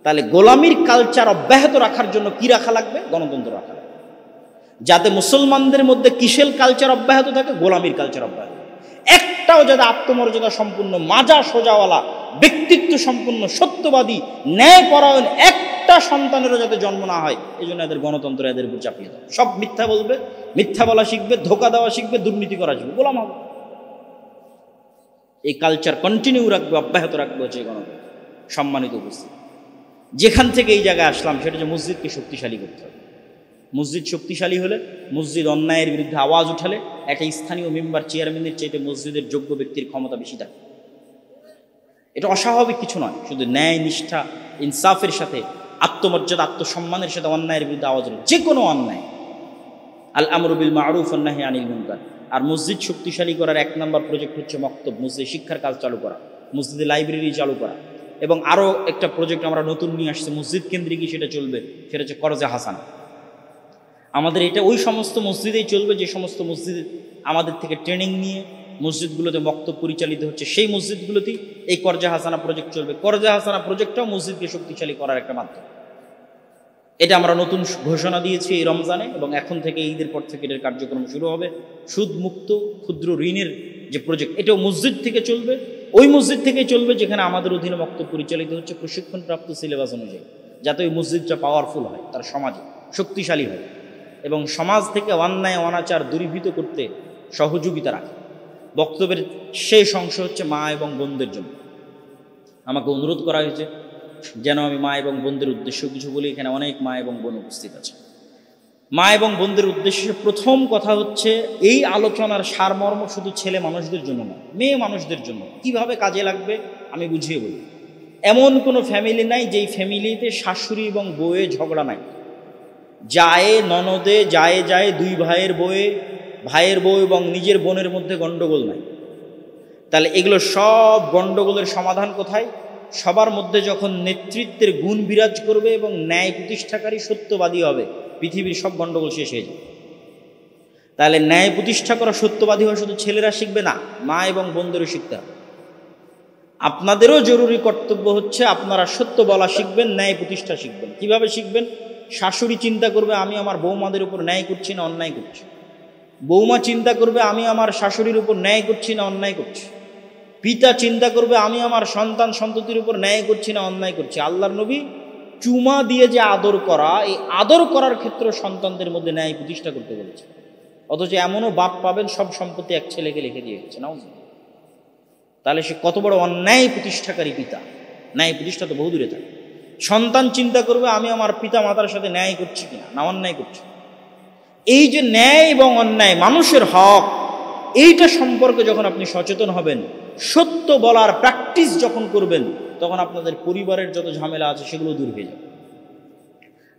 তাহলে গোলামির কালচার অব্যাহত রাখার জন্য কি রাখা লাগবে? গণতন্ত্র রাখা লাগবে, যাতে মুসলমানদের মধ্যে কিসের কালচার অব্যাহত থাকে? গোলামির কালচার অব্যাহত। একটাও যাতে আত্মমর্যাদা সম্পূর্ণ, মাজা সোজাওয়ালা, ব্যক্তিত্ব সম্পূর্ণ, সত্যবাদী, ন্যায়পরায়ণ একটা সন্তানেরও যাতে জন্ম না হয়, এই জন্য এদের গণতন্ত্র এদের উপর চাপিয়ে দেয়। সব মিথ্যা বলবে, মিথ্যা বলা শিখবে, ধোকা দেওয়া শিখবে, দুর্নীতি করা শিখবে, গোলাম হবে। এই কালচার কন্টিনিউ রাখবে, অব্যাহত রাখবে হচ্ছে গণতন্ত্র। সম্মানিত উপস্থিতি, যেখান থেকে এই জায়গায় আসলাম সেটা হচ্ছে মসজিদকে শক্তিশালী করতে হবে। মসজিদ শক্তিশালী হলে, মসজিদ অন্যায়ের বিরুদ্ধে আওয়াজ উঠালে একটা স্থানীয় মেম্বার চেয়ারম্যানের চাইতে মসজিদের যোগ্য ব্যক্তির ক্ষমতা বেশি থাকে। এটা অস্বাভাবিক কিছু নয়, শুধু ন্যায়, নিষ্ঠা, ইনসাফের সাথে, আত্মমর্যাদা, আত্মসম্মানের সাথে অন্যায়ের বিরুদ্ধে আওয়াজ উঠে, যে কোনো অন্যায়। আল আমরু বিল মারুফ ওয়ান নাহি আনিল মুনকার। আর মসজিদ শক্তিশালী করার 1 নম্বর প্রজেক্ট হচ্ছে মক্তব, মসজিদে শিক্ষার কাজ চালু করা, মসজিদে লাইব্রেরি চালু করা। এবং আরও একটা প্রজেক্ট আমরা নতুন নিয়ে আসছি মসজিদ কেন্দ্রিকই, সেটা চলবে, সেটা হচ্ছে করজে হাসানা। আমাদের এটা ওই সমস্ত মসজিদেই চলবে যে সমস্ত মসজিদ আমাদের থেকে ট্রেনিং নিয়ে মসজিদগুলোতে মক্তব পরিচালিত হচ্ছে, সেই মসজিদগুলোতেই এই করজে হাসানা প্রজেক্ট চলবে। করজে হাসানা প্রজেক্টটাও মসজিদকে শক্তিশালী করার একটা মাধ্যম। এটা আমরা নতুন ঘোষণা দিয়েছি এই রমজানে, এবং এখন থেকে ঈদের পর থেকে এটার কার্যক্রম শুরু হবে। সুদমুক্ত ক্ষুদ্র ঋণের যে প্রজেক্ট, এটাও মসজিদ থেকে চলবে, ওই মসজিদ থেকে চলবে যেখানে আমাদের অধীনে মক্তব পরিচালিত হচ্ছে প্রশিক্ষণপ্রাপ্ত সিলেবাস অনুযায়ী, যাতে ওই মসজিদটা পাওয়ারফুল হয়, তার সমাজে শক্তিশালী হয় এবং সমাজ থেকে অন্যায় অনাচার দূরীভূত করতে সহযোগিতা রাখে। বক্তব্যের শেষ অংশ হচ্ছে মা এবং বোনদের জন্য। আমাকে অনুরোধ করা হয়েছে যেন আমি মা এবং বোনদের উদ্দেশ্যে কিছু বলি। এখানে অনেক মা এবং বোন উপস্থিত আছে। মা এবং বোনদের উদ্দেশ্যে প্রথম কথা হচ্ছে, এই আলোচনার সারমর্ম শুধু ছেলে মানুষদের জন্য না, মেয়ে মানুষদের জন্য। কিভাবে কাজে লাগবে আমি বুঝিয়ে বলি। এমন কোনো ফ্যামিলি নাই যেই ফ্যামিলিতে শাশুড়ি এবং বউয়ে ঝগড়া নাই, যায় ননদে, যায় যায় 2 ভাইয়ের বউয়ে, ভাইয়ের বউ এবং নিজের বোনের মধ্যে গণ্ডগোল নাই। তাহলে এগুলো সব গণ্ডগোলের সমাধান কোথায়? সবার মধ্যে যখন নেতৃত্বের গুণ বিরাজ করবে এবং ন্যায় প্রতিষ্ঠাকারী সত্যবাদী হবে, পৃথিবীর সব গণ্ডগোল শেষ হয়ে যাবে। তাহলে ন্যায় প্রতিষ্ঠা করা, সত্যবাদী হওয়া শুধু ছেলেরা শিখবে না, মা এবং বোনদেরও শিখতে হবে। আপনাদেরও জরুরি কর্তব্য হচ্ছে আপনারা সত্য বলা শিখবেন, ন্যায় প্রতিষ্ঠা শিখবেন। কিভাবে শিখবেন? শাশুড়ি চিন্তা করবে আমি আমার বৌমাদের উপর ন্যায় করছি না অন্যায় করছি, বৌমা চিন্তা করবে আমি আমার শাশুড়ির উপর ন্যায় করছি না অন্যায় করছি, পিতা চিন্তা করবে আমি আমার সন্তান সন্ততির উপর ন্যায় করছি না অন্যায় করছি। আল্লাহর নবী চুমা দিয়ে যে আদর করা, এই আদর করার ক্ষেত্রে সন্তানদের মধ্যে ন্যায় প্রতিষ্ঠা করতে বলেছে। অথচ এমনও বাপ পাবেন সব সম্পত্তি এক ছেলেকে লিখে দিয়ে গেছে, নাও। তাহলে সে কত বড় অন্যায় প্রতিষ্ঠাকারী পিতা। ন্যায় প্রতিষ্ঠা তো বহু দূরে থাকে। সন্তান চিন্তা করবে আমি আমার পিতা মাতার সাথে ন্যায় করছি কিনা, না অন্যায় করছি। এই যে ন্যায় এবং অন্যায়, মানুষের হক, এইটা সম্পর্কে যখন আপনি সচেতন হবেন, সত্য বলার প্র্যাকটিস যখন করবেন, তখন আপনাদের পরিবারের যত ঝামেলা আছে সেগুলো দূর হয়ে যাবে।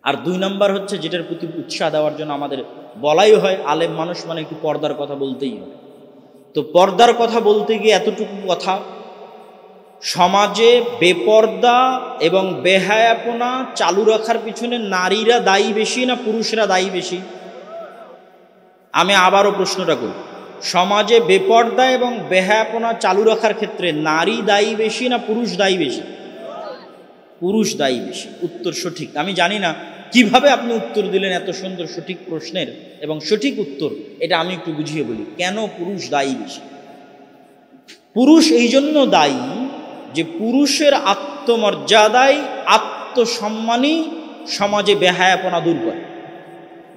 আর 2 নম্বর হচ্ছে, যেটার প্রতি উৎসাহ দেওয়ার জন্য আমাদের বলাই হয়, আলেম মানুষ মানে একটু পর্দার কথা বলতেই হয়। তো পর্দার কথা বলতে গিয়ে এতটুকু কথা, সমাজে বেপর্দা এবং বেহায়াপনা চালু রাখার পিছনে নারীরা দায়ী বেশি না পুরুষরা দায়ী বেশি? আমি আবারও প্রশ্নটা করি, সমাজে বেপর্দা এবং বেহায়াপনা চালু রাখার ক্ষেত্রে নারী দায়ী বেশি না পুরুষ দায়ী বেশি? পুরুষ দায়ী বেশি। উত্তর সঠিক। আমি জানি না কিভাবে আপনি উত্তর দিলেন এত সুন্দর সঠিক প্রশ্নের, এবং সঠিক উত্তর এটা আমি একটু বুঝিয়ে বলি কেন পুরুষ দায়ী বেশি। পুরুষ এই জন্য দায়ী যে পুরুষের আত্মমর্যাদায়, আত্মসম্মানই সমাজে বেহায়াপনা দূর করে।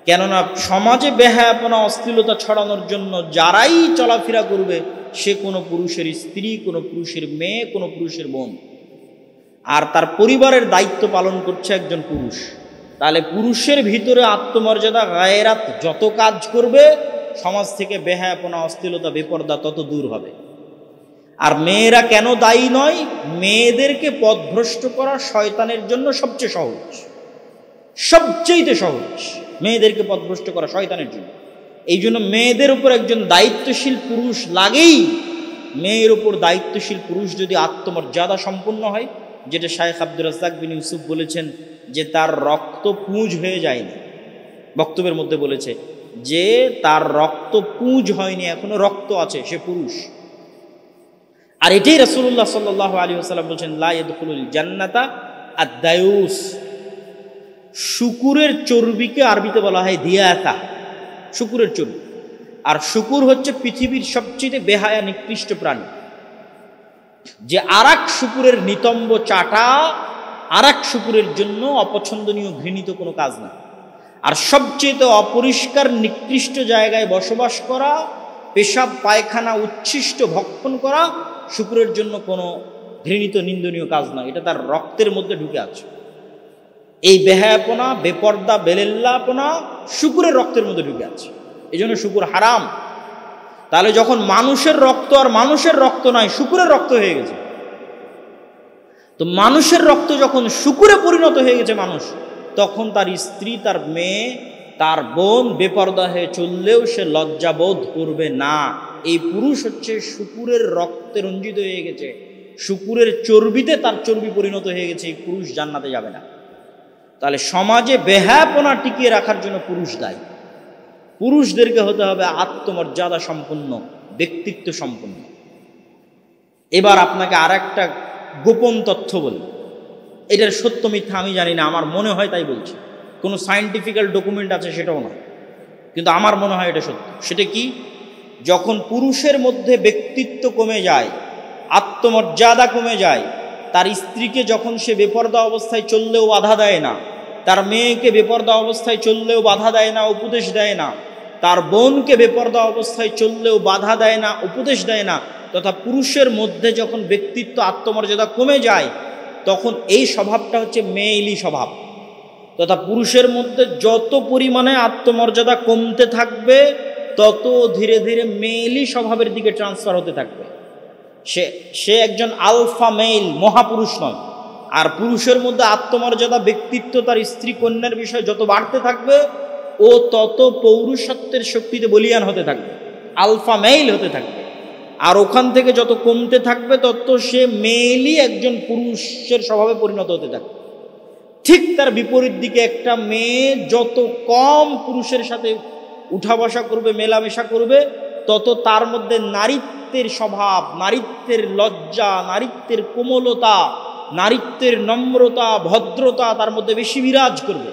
কেননা সমাজে বেহায়াপনা, অশ্লীলতা ছড়ানোর জন্য যারাই চলাফেরা করবে, সে কোনো পুরুষের স্ত্রী, কোনো পুরুষের মেয়ে, কোনো পুরুষের বোন, আর তার পরিবারের দায়িত্ব পালন করছে একজন পুরুষ। তাহলে পুরুষের ভিতরে আত্মমর্যাদা, গায়রাত যত কাজ করবে, সমাজ থেকে বেহায়াপনা, অশ্লীলতা, বেপর্দা তত দূর হবে। আর মেয়েরা কেন দায়ী নয়? মেয়েদেরকে পথভ্রষ্ট করা শয়তানের জন্য সবচেয়ে সহজ, সবচেয়ে সহজ মেয়েদেরকে পথভ্রষ্ট করা শয়তানের জন্য। এই জন্য মেয়েদের উপর একজন দায়িত্বশীল পুরুষ লাগেই। মেয়ের উপর দায়িত্বশীল পুরুষ যদি আত্মমর্যাদা সম্পন্ন হয়, যেটা শায়েখ আব্দুর রাজ্জাক বিন ইউসুফ বলেছেন যে তার রক্ত পুঁজ হয়ে যায়নি, বক্তব্যের মধ্যে বলেছে যে তার রক্ত পুঁজ হয়নি, এখনো রক্ত আছে, সে পুরুষ। আর এটাই রাসূলুল্লাহ সাল্লাল্লাহু আলাইহি ওয়াসাল্লাম বলছেন, লা ইয়াদখুলুল জান্নাতা আদ-দায়ুস। শুকুরের চর্বিকে আরবিতে বলা হয় দিয়াতা, শুকুরের চর্বি। আর শুকুর হচ্ছে পৃথিবীর সবচেয়ে বেহায়া নিকৃষ্ট প্রাণী। যে আরেক শুকুরের নিতম্ব চাটা আরেক শুকুরের জন্য অপছন্দনীয়, ঘৃণিত কোনো কাজ না। আর সবচেয়ে অপরিষ্কার নিকৃষ্ট জায়গায় বসবাস করা, পেশাব পায়খানা উচ্ছিষ্ট ভক্ষণ করা শুকরের জন্য কোনো ঘৃণিত নিন্দনীয় কাজ নয়, এটা তার রক্তের মধ্যে ঢুকে আছে। এই বেহায়াপনা, বেপর্দা, বেলেল্লাপনা শুকরের রক্তের মধ্যে ঢুকে আছে, এই জন্য শুকুর হারাম। তাহলে যখন মানুষের রক্ত আর মানুষের রক্ত নয়, শুকুরের রক্ত হয়ে গেছে, তো মানুষের রক্ত যখন শুকুরে পরিণত হয়ে গেছে মানুষ, তখন তার স্ত্রী, তার মেয়ে, তার বোন বেপর্দা হয়ে চললেও সে লজ্জাবোধ করবে না। এই পুরুষ হচ্ছে শুকুরের রক্তে রঞ্জিত হয়ে গেছে, শুকুরের চর্বিতে তার চর্বি পরিণত হয়ে গেছে, এই পুরুষ জান্নাতে যাবে না। তাহলে সমাজে বেহায়াপনা টিকিয়ে রাখার জন্য পুরুষ দায়ী। পুরুষদেরকে হতে হবে আত্মমর্যাদা সম্পন্ন, ব্যক্তিত্ব সম্পন্ন। এবার আপনাকে আর একটা গোপন তথ্য বলি, এটার সত্য মিথ্যা আমি জানি না, আমার মনে হয় তাই বলছি, কোনো সায়েন্টিফিক্যাল ডকুমেন্ট আছে সেটাও নয়, কিন্তু আমার মনে হয় এটা সত্য। সেটা কি? যখন পুরুষের মধ্যে ব্যক্তিত্ব কমে যায়, আত্মমর্যাদা কমে যায়, তার স্ত্রীকে যখন সে বেপর্দা অবস্থায় চললেও বাধা দেয় না, তার মেয়েকে বেপর্দা অবস্থায় চললেও বাধা দেয় না, উপদেশ দেয় না, তার বোনকে বেপর্দা অবস্থায় চললেও বাধা দেয় না, উপদেশ দেয় না, তথা পুরুষের মধ্যে যখন ব্যক্তিত্ব আত্মমর্যাদা কমে যায়, তখন এই স্বভাবটা হচ্ছে মেয়েলি স্বভাব। তথা পুরুষের মধ্যে যত পরিমাণে আত্মমর্যাদা কমতে থাকবে, তত ধীরে ধীরে মেয়েলি স্বভাবের দিকে ট্রান্সফার হতে থাকবে। সে একজন আলফা মেইল, মহাপুরুষ নয়। আর পুরুষের মধ্যে আত্মমর্যাদা, ব্যক্তিত্ব, তার স্ত্রী কন্যার বিষয় যত বাড়তে থাকবে, ও তত পৌরুষত্বের শক্তিতে বলিয়ান হতে থাকবে, আলফা মেইল হতে থাকবে। আর ওখান থেকে যত কমতে থাকবে, তত সে মেইলি একজন পুরুষের স্বভাবে পরিণত হতে থাকবে। ঠিক তার বিপরীত দিকে একটা মেয়ে যত কম পুরুষের সাথে উঠা বসা করবে, মেলামেশা করবে, তত তার মধ্যে নারীত্বের স্বভাব, নারীত্বের লজ্জা, নারীত্বের কোমলতা, নারীত্বের নম্রতা, ভদ্রতা তার মধ্যে বেশি বিরাজ করবে।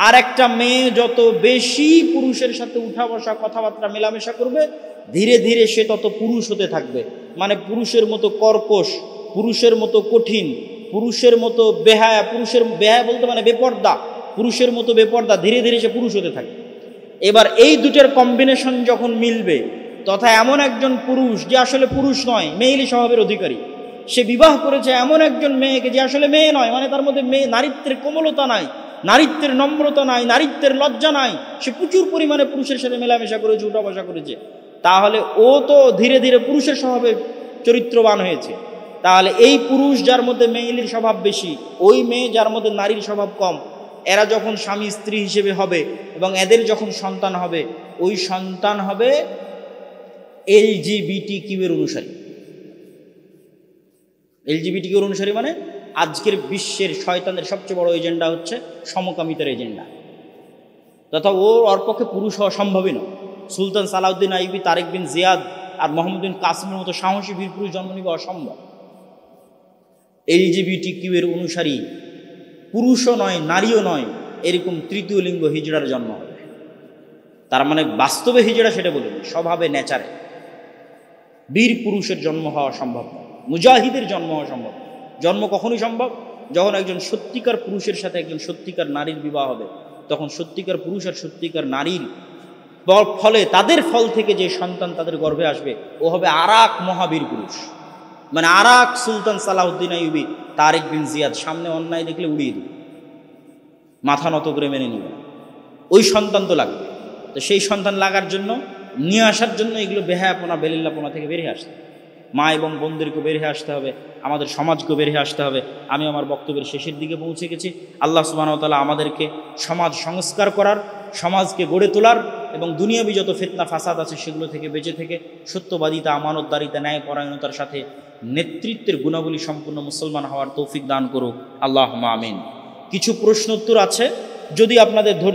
আর একটা মেয়ে যত বেশি পুরুষের সাথে উঠা বসা, কথাবার্তা, মেলামেশা করবে, ধীরে ধীরে সে তত পুরুষ হতে থাকবে। মানে পুরুষের মতো কর্কশ, পুরুষের মতো কঠিন, পুরুষের মতো বেহায়া, পুরুষের বেহায়া বলতে মানে বেপর্দা, পুরুষের মতো বেপর্দা, ধীরে ধীরে সে পুরুষ হতে থাকবে। এবার এই দুটোর কম্বিনেশন যখন মিলবে, তথা এমন একজন পুরুষ যে আসলে পুরুষ নয়, মেয়েলি স্বভাবের অধিকারী, সে বিবাহ করেছে এমন একজন মেয়েকে যে আসলে মেয়ে নয়, মানে তার মধ্যে নারীত্বের কোমলতা নাই, নারীত্বের নম্রতা নাই, নারীত্বের লজ্জা নাই, সে প্রচুর পরিমাণে পুরুষের সাথে মেলামেশা করেছে, উঠা বসা করেছে, তাহলে ও তো ধীরে ধীরে পুরুষের স্বভাবে চরিত্রবান হয়েছে। তাহলে এই পুরুষ যার মধ্যে মেয়েলির স্বভাব বেশি, ওই মেয়ে যার মধ্যে নারীর স্বভাব কম, এরা যখন স্বামী স্ত্রী হিসেবে হবে এবং এদের যখন সন্তান হবে, ওই সন্তান হবে LGBTQ এর অনুসারী। LGBTQ এর অনুসারী মানে আজকের বিশ্বের শয়তানের সবচেয়ে বড় এজেন্ডা হচ্ছে সমকামিতার এজেন্ডা, তথা ওর পক্ষে পুরুষ হওয়া সম্ভবই নয়। সুলতান সালাউদ্দিন আইয়ুবী, তারেক বিন জিয়াদ আর মোহাম্মদ বিন কাসিমের মতো সাহসী বীর পুরুষ জন্ম নিবে অসম্ভব। LGBTQ এর অনুসারী পুরুষও নয়, নারীও নয়, এরকম তৃতীয় লিঙ্গ হিজড়ার জন্ম হবে। তার মানে বাস্তবে হিজড়া সেটা বলিনি, স্বভাবে, নেচারে বীর পুরুষের জন্ম হওয়া সম্ভব নয়, মুজাহিদের জন্ম হওয়া সম্ভব। জন্ম কখনই সম্ভব যখন একজন সত্যিকার পুরুষের সাথে একজন সত্যিকার নারীর বিবাহ হবে, তখন সত্যিকার পুরুষ আর সত্যিকার নারীর ফলে, তাদের ফল থেকে যে সন্তান তাদের গর্ভে আসবে, ও হবে আরাক মহাবীর পুরুষ, মানে আরাক সুলতান সালাউদ্দিন আইয়ুবী, তারেক বিন জিয়াদ। সামনে অন্যায় দেখলে উড়িয়ে দেবে, মাথা নত করে মেনে নেবে, ওই সন্তান তো লাগবে। তো সেই সন্তান লাগার জন্য, নিয়ে আসার জন্য এগুলো বেহায়াপনা, বেলিল্লাপনা থেকে বেরিয়ে আসতে হবে। মা এবং বোনদেরকে বেরিয়ে আসতে হবে, আমাদের সমাজকে বেরিয়ে আসতে হবে। আমি আমার বক্তব্যের শেষের দিকে পৌঁছে গেছি। আল্লাহ সুবহানাহু ওয়া তাআলা আমাদেরকে সমাজ সংস্কার করার, সমাজকে গড়ে তোলার এবং দুনিয়াবি যত ফিতনা ফাসাদ আছে সেগুলো থেকে বেঁচে থেকে সত্যবাদিতা, আমানতদারিতা, ন্যায়পরায়ণতার সাথে নেতৃত্বের গুণাবলী সম্পূর্ণ মুসলমান হওয়ার তৌফিক দান করুক। আল্লাহুম্মা আমিন। কিছু প্রশ্ন উত্তর আছে, যদি আপনাদের ধৈর্য